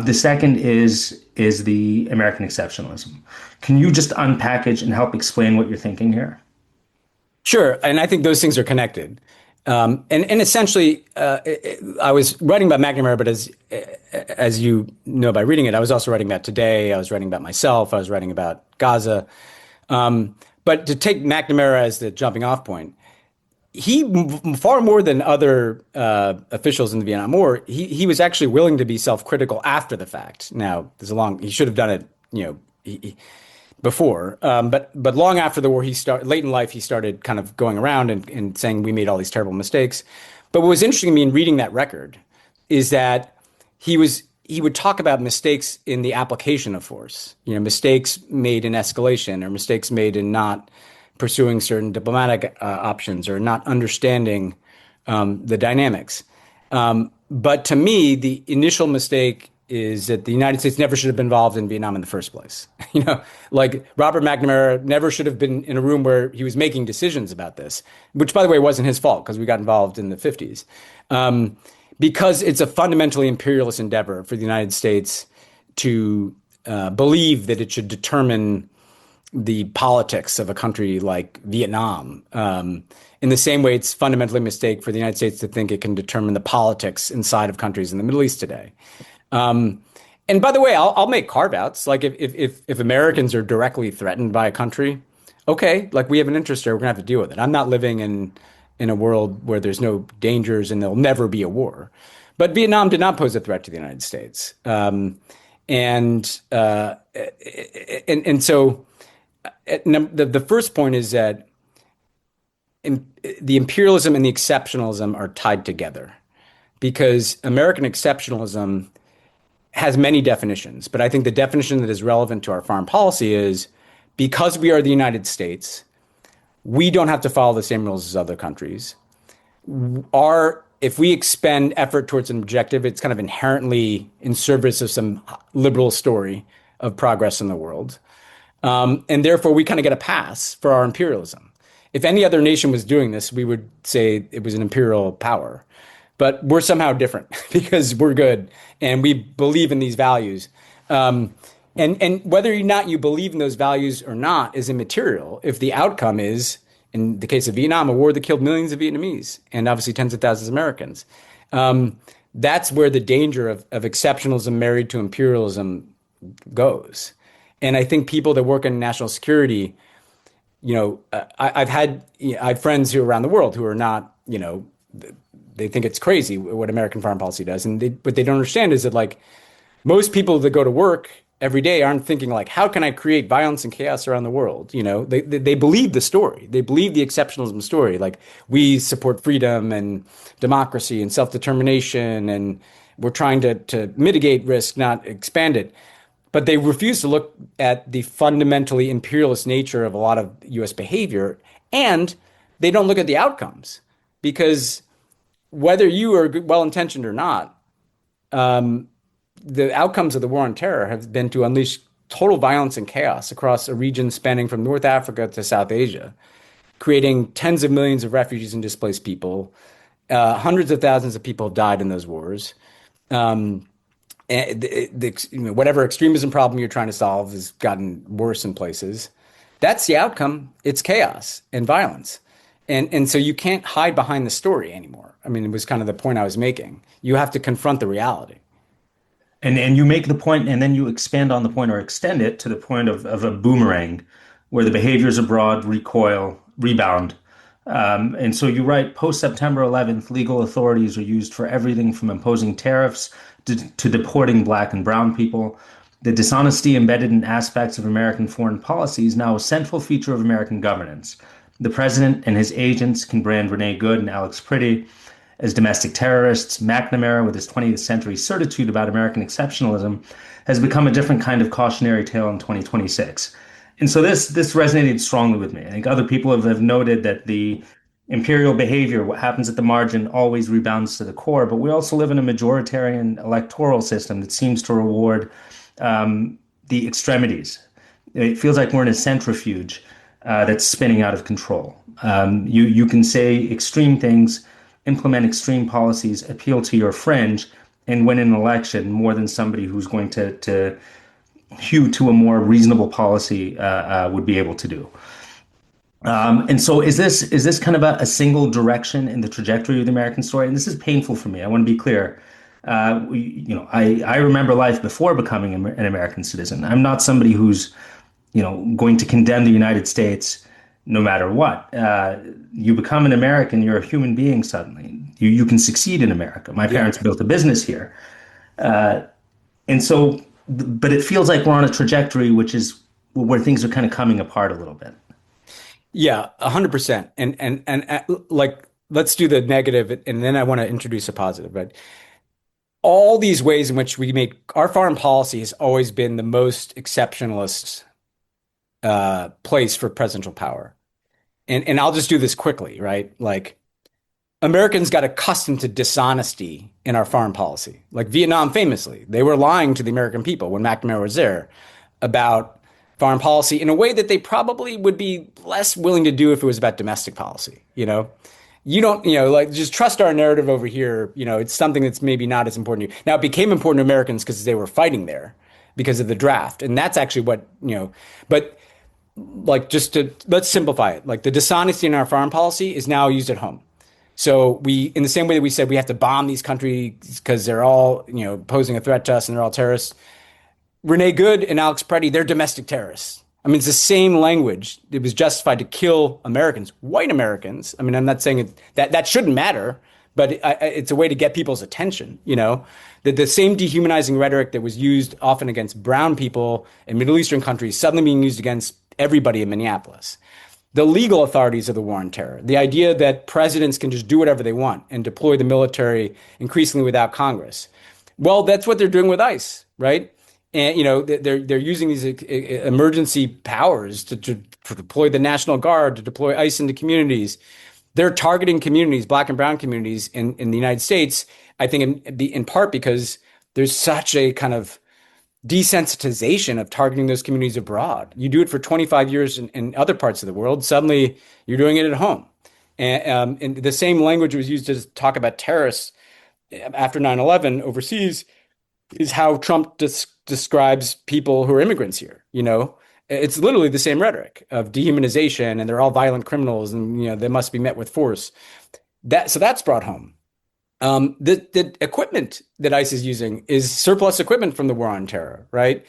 The second is the American exceptionalism. Can you just unpackage and help explain what you're thinking here? Sure, and I think those things are connected. And essentially, I was writing about McNamara, but as you know by reading it, I was also writing about today. I was writing about myself. I was writing about Gaza. But to take McNamara as the jumping off point, he far more than other officials in the Vietnam War, he was actually willing to be self-critical after the fact. Now, he should have done it, before, but long after the war, late in life, he started kind of going around and saying we made all these terrible mistakes. But what was interesting to me in reading that record is that he would talk about mistakes in the application of force, mistakes made in escalation or mistakes made in not pursuing certain diplomatic options or not understanding the dynamics. But to me, the initial mistake is that the United States never should have been involved in Vietnam in the first place. Like Robert McNamara never should have been in a room where he was making decisions about this, which, by the way, wasn't his fault because we got involved in the 50s. Because it's a fundamentally imperialist endeavor for the United States to believe that it should determine the politics of a country like Vietnam. In the same way, it's fundamentally a mistake for the United States to think it can determine the politics inside of countries in the Middle East today. And by the way, I'll make carve-outs. Like if Americans are directly threatened by a country, okay, like we have an interest there, we're gonna have to deal with it. I'm not living in a world where there's no dangers and there'll never be a war. But Vietnam did not pose a threat to the United States. And so the first point is that the imperialism and the exceptionalism are tied together because American exceptionalism has many definitions, but I think the definition that is relevant to our foreign policy is because we are the United States, we don't have to follow the same rules as other countries. If we expend effort towards an objective, it's kind of inherently in service of some liberal story of progress in the world. And therefore, we kind of get a pass for our imperialism. If any other nation was doing this, we would say it was an imperial power. But we're somehow different because we're good and we believe in these values. And whether or not you believe in those values or not is immaterial if the outcome is, in the case of Vietnam, a war that killed millions of Vietnamese and obviously tens of thousands of Americans. That's where the danger of exceptionalism married to imperialism goes. And I think people that work in national security, I have friends who are around the world who are not, they think it's crazy what American foreign policy does. And what they don't understand is that like most people that go to work every day aren't thinking like, how can I create violence and chaos around the world? They believe the story. They believe the exceptionalism story. Like we support freedom and democracy and self-determination and we're trying to mitigate risk, not expand it. But they refuse to look at the fundamentally imperialist nature of a lot of U.S. behavior, and they don't look at the outcomes. Because whether you are well-intentioned or not, the outcomes of the war on terror have been to unleash total violence and chaos across a region spanning from North Africa to South Asia, creating tens of millions of refugees and displaced people. Hundreds of thousands of people have died in those wars. Whatever extremism problem you're trying to solve has gotten worse in places. That's the outcome. It's chaos and violence. And so you can't hide behind the story anymore. I mean, it was kind of the point I was making. You have to confront the reality. And you make the point and then you expand on the point or extend it to the point of a boomerang where the behaviors abroad recoil, rebound. And so you write, post-September 11th, legal authorities are used for everything from imposing tariffs to deporting Black and brown people. The dishonesty embedded in aspects of American foreign policy is now a central feature of American governance. The president and his agents can brand Renee Good and Alex Priddy as domestic terrorists. McNamara, with his 20th century certitude about American exceptionalism, has become a different kind of cautionary tale in 2026. And so this resonated strongly with me. I think other people have noted that the imperial behavior, what happens at the margin, always rebounds to the core. But we also live in a majoritarian electoral system that seems to reward the extremities. It feels like we're in a centrifuge that's spinning out of control. You can say extreme things, implement extreme policies, appeal to your fringe, and win an election more than somebody who's going to hew to a more reasonable policy would be able to do. And so is this kind of a single direction in the trajectory of the American story? And this is painful for me. I want to be clear. I remember life before becoming an American citizen. I'm not somebody who's, going to condemn the United States no matter what. You become an American, you're a human being suddenly. You can succeed in America. My parents built a business here. And so, but it feels like we're on a trajectory which is where things are kind of coming apart a little bit. Yeah, 100%. And like, let's do the negative, and then I want to introduce a positive. But all these ways in which we make our foreign policy has always been the most exceptionalist place for presidential power. And I'll just do this quickly, right? Like, Americans got accustomed to dishonesty in our foreign policy. Like Vietnam, famously, they were lying to the American people when McNamara was there about foreign policy in a way that they probably would be less willing to do if it was about domestic policy. You don't, like, just trust our narrative over here. It's something that's maybe not as important to you. Now, it became important to Americans because they were fighting there because of the draft. And that's actually what, but like, let's simplify it. Like, the dishonesty in our foreign policy is now used at home. So in the same way that we said we have to bomb these countries because they're all, posing a threat to us and they're all terrorists. Renee Good and Alex Preddy, they're domestic terrorists. I mean, it's the same language. It was justified to kill Americans, white Americans. I mean, I'm not saying that shouldn't matter, but it's a way to get people's attention, the same dehumanizing rhetoric that was used often against brown people in Middle Eastern countries suddenly being used against everybody in Minneapolis. The legal authorities of the war on terror, the idea that presidents can just do whatever they want and deploy the military increasingly without Congress. Well, that's what they're doing with ICE, right? And they're using these emergency powers to deploy the National Guard, to deploy ICE into communities. They're targeting communities, Black and brown communities in the United States, I think in part because there's such a kind of desensitization of targeting those communities abroad. You do it for 25 years in other parts of the world. Suddenly, you're doing it at home. And the same language was used to talk about terrorists after 9/11 overseas is how Trump describes people who are immigrants here. It's literally the same rhetoric of dehumanization, and they're all violent criminals, and they must be met with force. So that's brought home. The equipment that ICE is using is surplus equipment from the war on terror, right?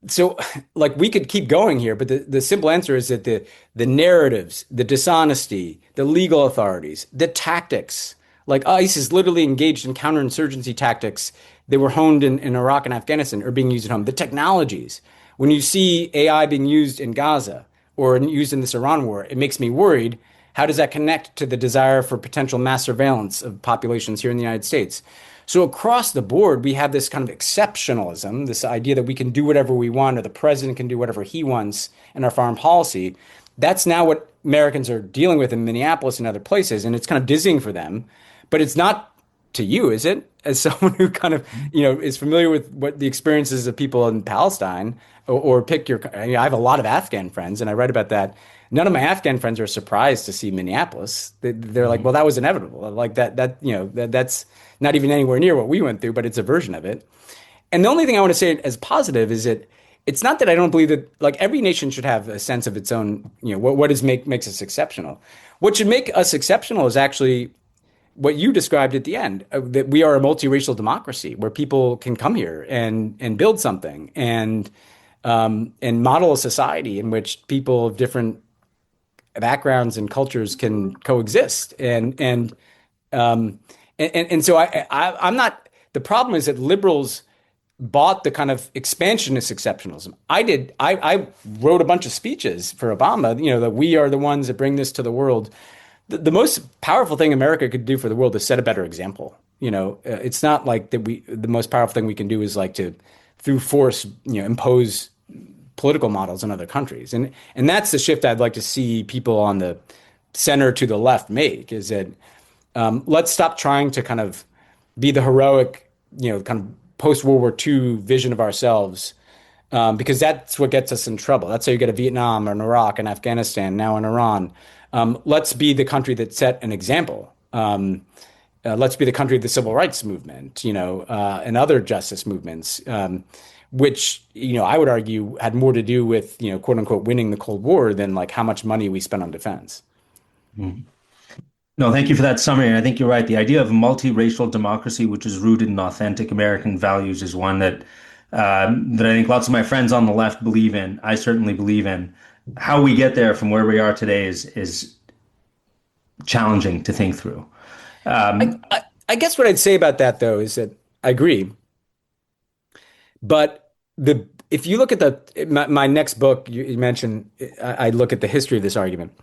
So like, we could keep going here, but the simple answer is that the narratives, the dishonesty, the legal authorities, the tactics, like ICE is literally engaged in counterinsurgency tactics that were honed in Iraq and Afghanistan are being used at home. The technologies, when you see AI being used in Gaza or used in this Iran war, it makes me worried. How does that connect to the desire for potential mass surveillance of populations here in the United States? So across the board, we have this kind of exceptionalism, this idea that we can do whatever we want, or the president can do whatever he wants in our foreign policy. That's now what Americans are dealing with in Minneapolis and other places, and it's kind of dizzying for them. But it's not to you, is it? As someone who kind of, is familiar with what the experiences of people in Palestine, or pick your, I have a lot of Afghan friends, and I write about that. None of my Afghan friends are surprised to see Minneapolis. They're like, well, that was inevitable. Like that's not even anywhere near what we went through, but it's a version of it. And the only thing I want to say as positive is that it's not that I don't believe that, like, every nation should have a sense of its own, what makes us exceptional. What should make us exceptional is actually what you described at the end, that we are a multiracial democracy where people can come here and build something and model a society in which people of different backgrounds and cultures can coexist. And so I'm not. The problem is that liberals bought the kind of expansionist exceptionalism. I wrote a bunch of speeches for Obama. That we are the ones that bring this to the world. The most powerful thing America could do for the world is set a better example. It's not like that the most powerful thing we can do is like to, through force, impose political models in other countries. And that's the shift I'd like to see people on the center to the left make, is that let's stop trying to kind of be the heroic, kind of post-World War II vision of ourselves, because that's what gets us in trouble. That's how you get a Vietnam or an Iraq and Afghanistan, now in Iran. Let's be the country that set an example. let's be the country of the civil rights movement, and other justice movements, which, I would argue had more to do with, quote unquote, winning the Cold War than like how much money we spent on defense. Mhm. No, thank you for that summary. And I think you're right. The idea of multiracial democracy, which is rooted in authentic American values, is one that I think lots of my friends on the left believe in. I certainly believe in. How we get there from where we are today is challenging to think through. I guess what I'd say about that, though, is that I agree. But if you look at my next book, you mentioned, I look at the history of this argument.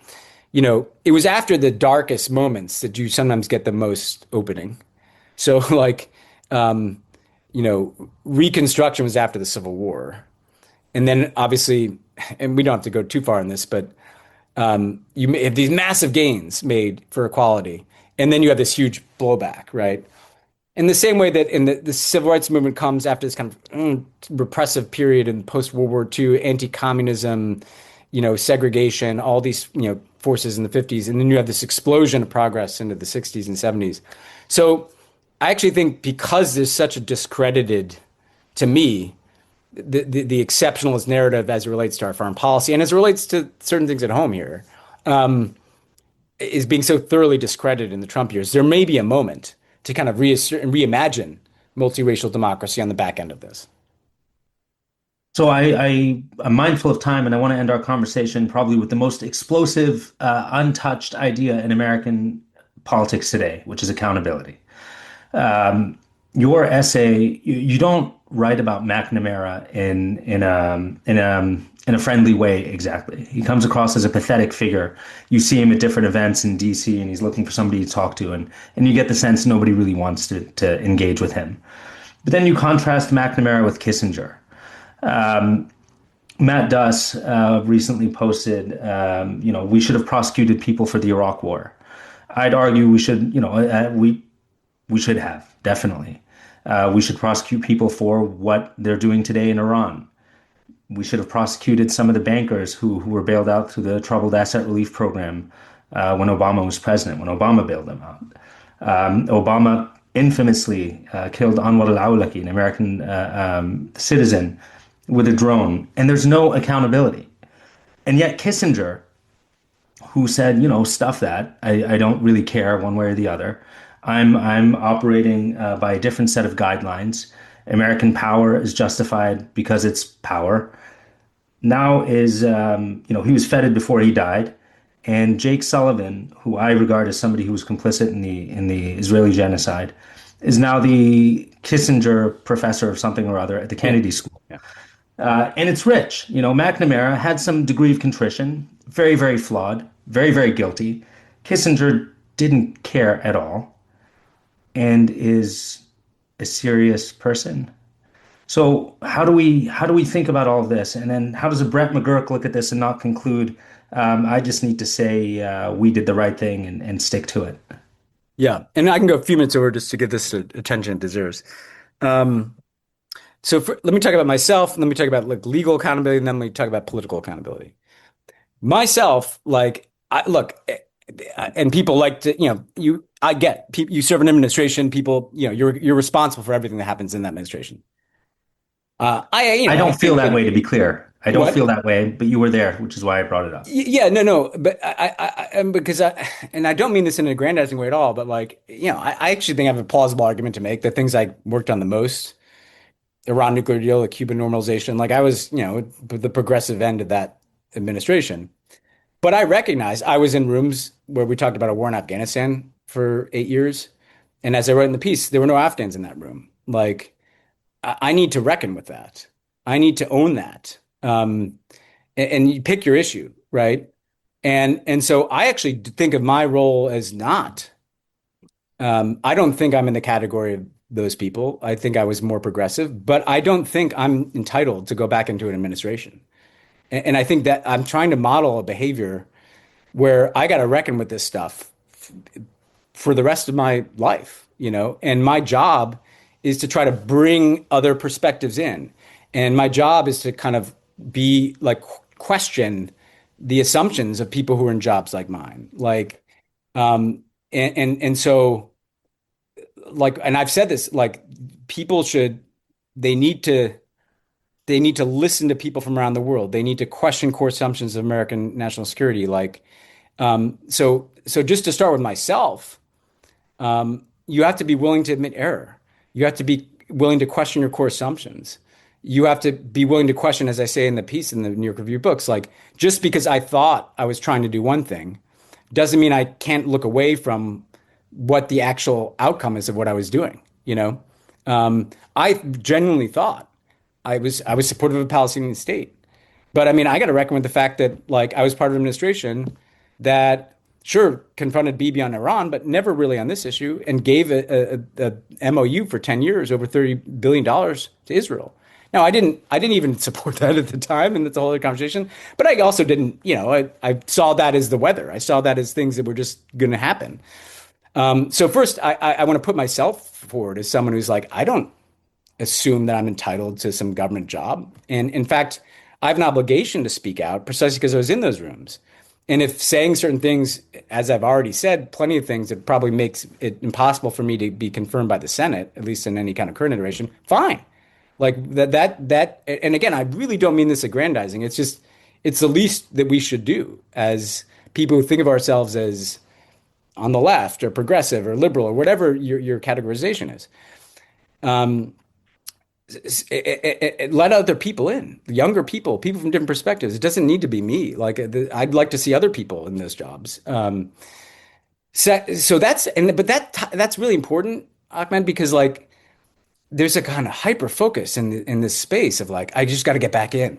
It was after the darkest moments that you sometimes get the most opening. So like, Reconstruction was after the Civil War. And then obviously, and we don't have to go too far in this, but you have these massive gains made for equality. And then you have this huge blowback, right? In the same way that in the civil rights movement comes after this kind of repressive period in post-World War II, anti-communism, segregation, all these, forces in the 50s. And then you have this explosion of progress into the 60s and 70s. So I actually think because there's such a discredited, to me, the exceptionalist narrative as it relates to our foreign policy and as it relates to certain things at home here, is being so thoroughly discredited in the Trump years, there may be a moment to kind of reassert and reimagine multiracial democracy on the back end of this. So I'm mindful of time, and I want to end our conversation probably with the most explosive, untouched idea in American politics today, which is accountability. Your essay, you don't write about McNamara in a friendly way exactly. He comes across as a pathetic figure. You see him at different events in DC, and he's looking for somebody to talk to, and you get the sense nobody really wants to engage with him. But then you contrast McNamara with Kissinger. Matt Duss recently posted, we should have prosecuted people for the Iraq War. I'd argue we should, we should have, definitely. We should prosecute people for what they're doing today in Iran. We should have prosecuted some of the bankers who were bailed out through the Troubled Asset Relief Program when Obama was president, when Obama bailed them out. Obama infamously killed Anwar al-Awlaki, an American citizen, with a drone. And there's no accountability. And yet Kissinger, who said, stuff that, I don't really care one way or the other. I'm operating by a different set of guidelines. American power is justified because it's power. Now is, he was feted before he died. And Jake Sullivan, who I regard as somebody who was complicit in the Israeli genocide, is now the Kissinger professor of something or other at the Kennedy School. Yeah. And it's rich. McNamara had some degree of contrition, very, very flawed, very, very guilty. Kissinger didn't care at all and is a serious person. So how do we think about all of this? And then how does a Brett McGurk look at this and not conclude, I just need to say we did the right thing and stick to it? Yeah. And I can go a few minutes over just to give this attention it deserves. Let me talk about myself. Let me talk about like legal accountability, and then let me talk about political accountability. Myself, and people like to, you serve an administration, people, you're responsible for everything that happens in that administration. I don't feel that way, to be clear. I don't feel that way, but you were there, which is why I brought it up. Yeah, no, but I don't mean this in a aggrandizing way at all, but I actually think I have a plausible argument to make. The things I worked on the most, Iran nuclear deal, the Cuban normalization, I was, the progressive end of that administration. But I recognize I was in rooms where we talked about a war in Afghanistan for 8 years. And as I wrote in the piece, there were no Afghans in that room. I need to reckon with that. I need to own that. And you pick your issue, right? And so I actually think of my role as not, I don't think I'm in the category of those people. I think I was more progressive, but I don't think I'm entitled to go back into an administration. And I think that I'm trying to model a behavior where I got to reckon with this stuff for the rest of my life, and my job is to try to bring other perspectives in. And my job is to kind of be question the assumptions of people who are in jobs like mine. So like, and I've said this, like, people should, they need to, they need to listen to people from around the world. They need to question core assumptions of American national security. Like, so just to start with myself, you have to be willing to admit error. You have to be willing to question your core assumptions. You have to be willing to question, as I say in the piece in the New York Review books, like, just because I thought I was trying to do one thing doesn't mean I can't look away from what the actual outcome is of what I was doing. I genuinely thought I was supportive of a Palestinian state. But I mean, I got to reckon with the fact that, like, I was part of an administration that sure confronted Bibi on Iran, but never really on this issue, and gave a MOU for 10 years, over $30 billion to Israel. Now, I didn't even support that at the time, and that's a whole other conversation. But I also didn't, I saw that as the weather. I saw that as things that were just going to happen. So first, I want to put myself forward as someone who's like, I don't assume that I'm entitled to some government job. And in fact, I have an obligation to speak out precisely because I was in those rooms. And if saying certain things, as I've already said, plenty of things that probably makes it impossible for me to be confirmed by the Senate, at least in any kind of current iteration, fine. Like that, and again, I really don't mean this aggrandizing. It's just, it's the least that we should do as people who think of ourselves as on the left or progressive or liberal or whatever your categorization is. Let other people in, younger people from different perspectives. It doesn't need to be me. Like, I'd like to see other people in those jobs. So that's really important, Ahmed, because like there's a kind of hyper focus in this space of like, I just got to get back in.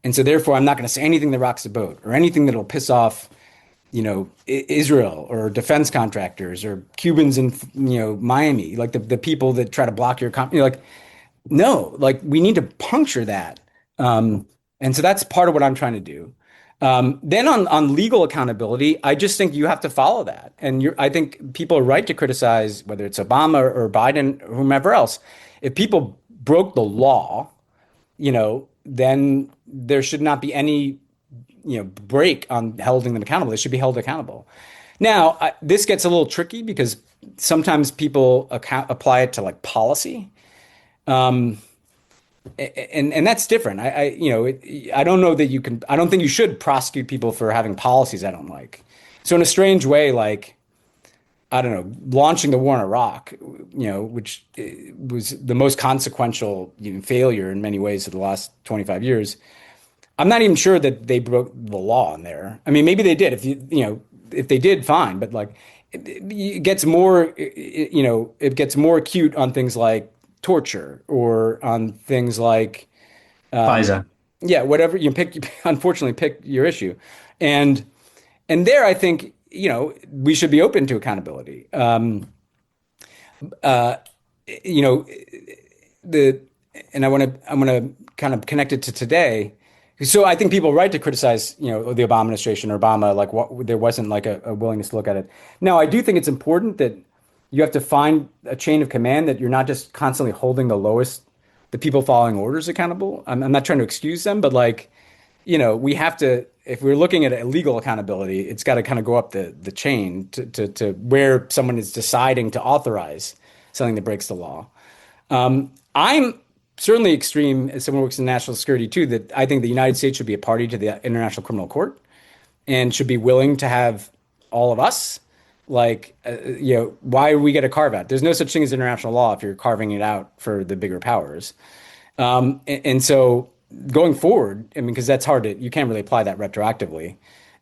And so therefore I'm not going to say anything that rocks the boat or anything that'll piss off, Israel or defense contractors or Cubans in, Miami, like the people that try to block your company, like, no, like we need to puncture that. And so that's part of what I'm trying to do. Then on legal accountability, I just think you have to follow that. And I think people are right to criticize whether it's Obama or Biden or whomever else. If people broke the law, then there should not be any, break on holding them accountable. They should be held accountable. Now, this gets a little tricky because sometimes people apply it to like policy. And that's different. I don't know that you can. I don't think you should prosecute people for having policies I don't like. So in a strange way, like, I don't know, launching the war in Iraq, which was the most consequential failure in many ways of the last 25 years. I'm not even sure that they broke the law in there. I mean, maybe they did. If they did, fine. But like, it gets more, it gets more acute on things like torture or on things like FISA. Yeah, whatever you pick. Unfortunately, pick your issue, and there I think we should be open to accountability. And I want to kind of connect it to today. So I think people are right to criticize the Obama administration or Obama, like there wasn't like a willingness to look at it. Now I do think it's important that you have to find a chain of command, that you're not just constantly holding the people following orders accountable. I'm not trying to excuse them, but like, we have to, if we're looking at illegal accountability, it's got to kind of go up the chain to where someone is deciding to authorize something that breaks the law. I'm certainly extreme, as someone who works in national security too, that I think the United States should be a party to the International Criminal Court and should be willing to have all of us. Like, why we get a carve out? There's no such thing as international law if you're carving it out for the bigger powers. And so going forward, I mean, because that's hard you can't really apply that retroactively.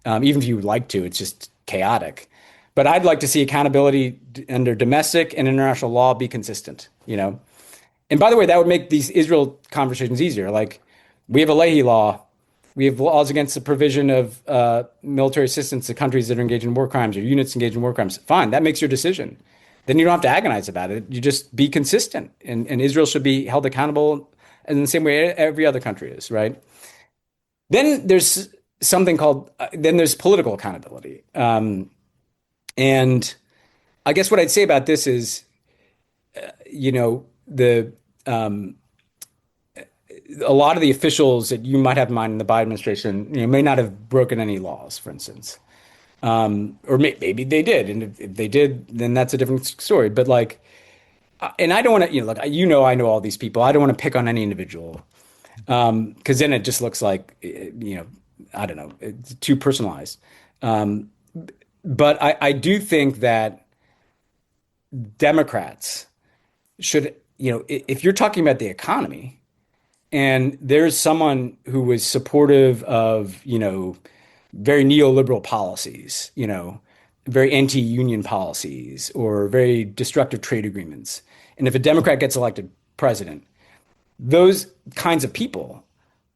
Even if you would like to, it's just chaotic. But I'd like to see accountability under domestic and international law be consistent, And by the way, that would make these Israel conversations easier. Like, we have a Leahy law. We have laws against the provision of military assistance to countries that are engaged in war crimes or units engaged in war crimes. Fine, that makes your decision. Then you don't have to agonize about it. You just be consistent. And Israel should be held accountable in the same way every other country is, right? Then there's something called, then there's political accountability. And I guess what I'd say about this is, a lot of the officials that you might have in mind in the Biden administration, may not have broken any laws, for instance, or maybe they did, and if they did, then that's a different story. But like, and I don't want to, look, I know all these people. I don't want to pick on any individual, because then it just looks like, I don't know, it's too personalized. But I do think that Democrats should, if you're talking about the economy and there's someone who was supportive of, very neoliberal policies, very anti-union policies or very destructive trade agreements. And if a Democrat gets elected president, those kinds of people,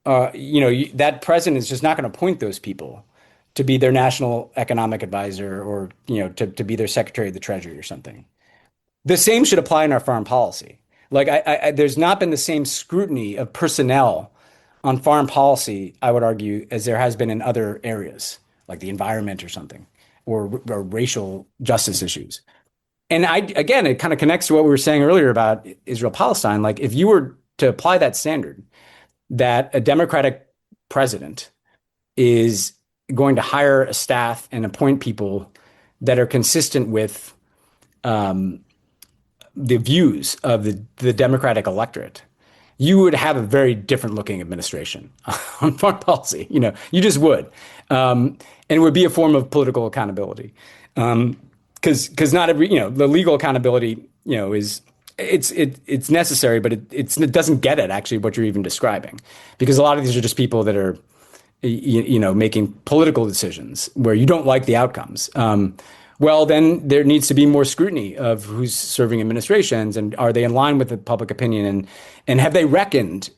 that president is just not going to appoint those people to be their national economic advisor or, to be their secretary of the treasury or something. The same should apply in our foreign policy. Like there's not been the same scrutiny of personnel on foreign policy, I would argue, as there has been in other areas, like the environment or something, or racial justice issues. And again, it kind of connects to what we were saying earlier about Israel-Palestine. Like if you were to apply that standard, that a Democratic president is going to hire a staff and appoint people that are consistent with the views of the Democratic electorate, you would have a very different looking administration on foreign policy. You just would. And it would be a form of political accountability. Because not every, the legal accountability, it's necessary, but it doesn't get at actually what you're even describing. Because a lot of these are just people that are, making political decisions where you don't like the outcomes. Well, then there needs to be more scrutiny of who's serving administrations and are they in line with the public opinion and have they reckoned,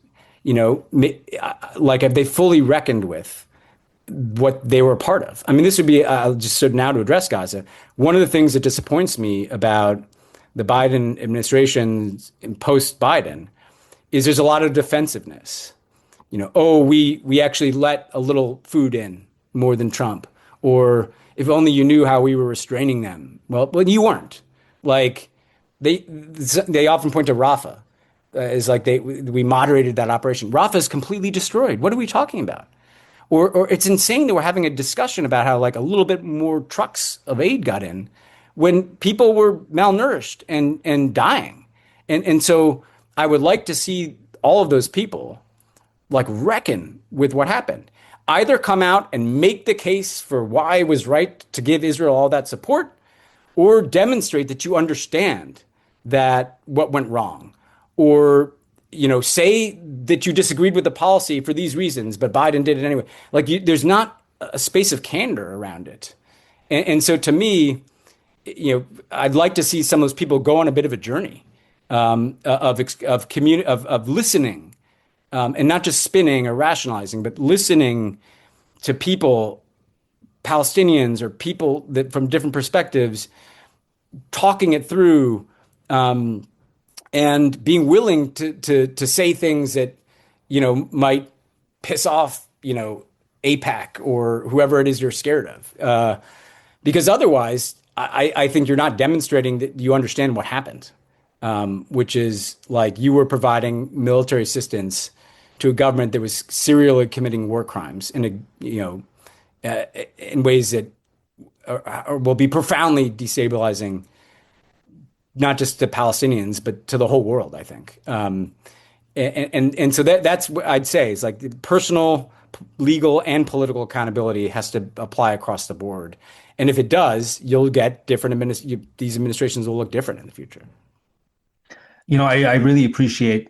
have they fully reckoned with what they were a part of? I mean, this would be, just so now to address Gaza, one of the things that disappoints me about the Biden administration and post-Biden is there's a lot of defensiveness. We actually let a little food in more than Trump, or if only you knew how we were restraining them. Well, you weren't. Like they often point to Rafah as like we moderated that operation. Rafah is completely destroyed. What are we talking about? Or it's insane that we're having a discussion about how like a little bit more trucks of aid got in when people were malnourished and dying. And so I would like to see all of those people like reckon with what happened. Either come out and make the case for why it was right to give Israel all that support, or demonstrate that you understand that what went wrong, or say that you disagreed with the policy for these reasons, but Biden did it anyway. Like there's not a space of candor around it, and so to me, I'd like to see some of those people go on a bit of a journey of listening. And not just spinning or rationalizing, but listening to people, Palestinians or people that from different perspectives, talking it through, and being willing to say things that might piss off AIPAC or whoever it is you're scared of, because otherwise, I think you're not demonstrating that you understand what happened, which is like you were providing military assistance to a government that was serially committing war crimes in ways that will be profoundly destabilizing, not just to Palestinians but to the whole world, I think. And so that's what I'd say is like the personal, legal, and political accountability has to apply across the board. And if it does, you'll get different these administrations will look different in the future. I really appreciate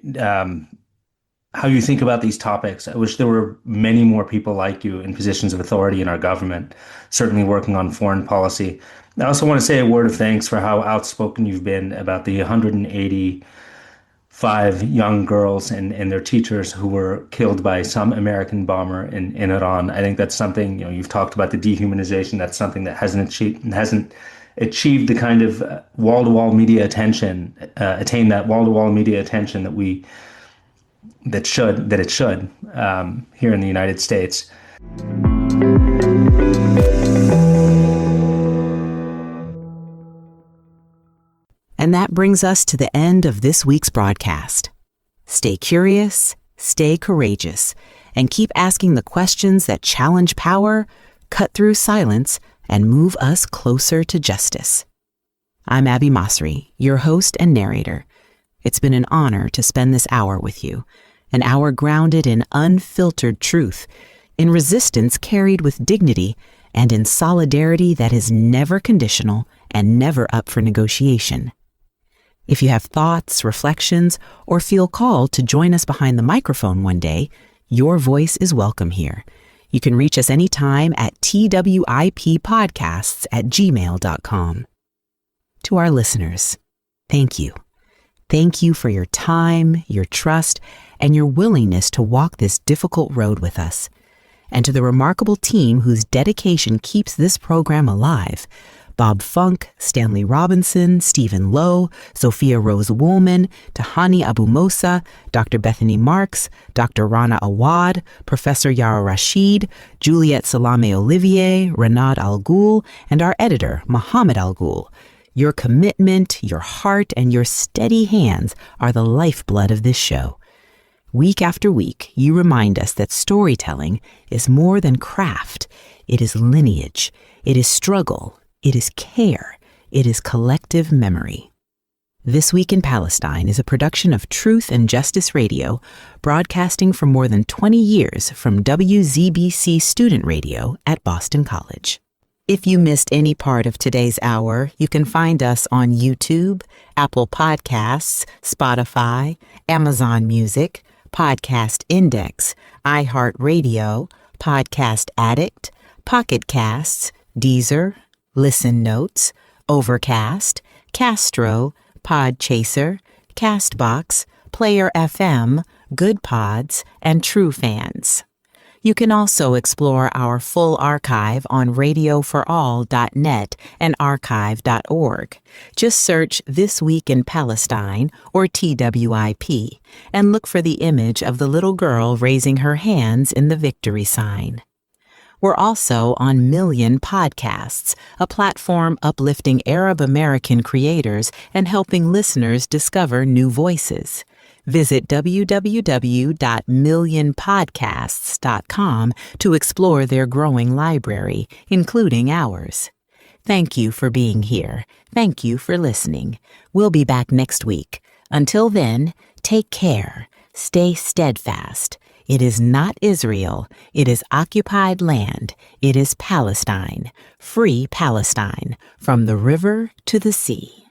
how you think about these topics. I wish there were many more people like you in positions of authority in our government, certainly working on foreign policy. I also want to say a word of thanks for how outspoken you've been about the 185 young girls and their teachers who were killed by some American bomber in Iran. I think that's something, you've talked about the dehumanization. That's something that hasn't achieved the kind of wall-to-wall media attention, attained that wall-to-wall media attention that it should here in the United States. And that brings us to the end of this week's broadcast. Stay curious, stay courageous, and keep asking the questions that challenge power, cut through silence, and move us closer to justice. I'm Abby Masri, your host and narrator. It's been an honor to spend this hour with you, an hour grounded in unfiltered truth, in resistance carried with dignity, and in solidarity that is never conditional and never up for negotiation. If you have thoughts, reflections, or feel called to join us behind the microphone one day, your voice is welcome here. You can reach us anytime at twippodcasts@gmail.com. To our listeners, thank you. Thank you for your time, your trust, and your willingness to walk this difficult road with us. And to the remarkable team whose dedication keeps this program alive, Bob Funk, Stanley Robinson, Stephen Lowe, Sophia Rose Woolman, Tahani Abu Mosa, Dr. Bethany Marks, Dr. Rana Awad, Professor Yara Rashid, Juliet Salame Olivier, Renad Al Ghul, and our editor, Muhammad Al Ghul. Your commitment, your heart, and your steady hands are the lifeblood of this show. Week after week, you remind us that storytelling is more than craft. It is lineage. It is struggle. It is care. It is collective memory. This Week in Palestine is a production of Truth and Justice Radio, broadcasting for more than 20 years from WZBC Student Radio at Boston College. If you missed any part of today's hour, you can find us on YouTube, Apple Podcasts, Spotify, Amazon Music, Podcast Index, iHeartRadio, Podcast Addict, Pocket Casts, Deezer, Listen Notes, Overcast, Castro, Podchaser, Castbox, Player FM, Good Pods, and True Fans. You can also explore our full archive on radioforall.net and archive.org. Just search This Week in Palestine or TWIP and look for the image of the little girl raising her hands in the victory sign. We're also on Million Podcasts, a platform uplifting Arab American creators and helping listeners discover new voices. Visit www.millionpodcasts.com to explore their growing library, including ours. Thank you for being here. Thank you for listening. We'll be back next week. Until then, take care. Stay steadfast. It is not Israel. It is occupied land. It is Palestine. Free Palestine, from the river to the sea.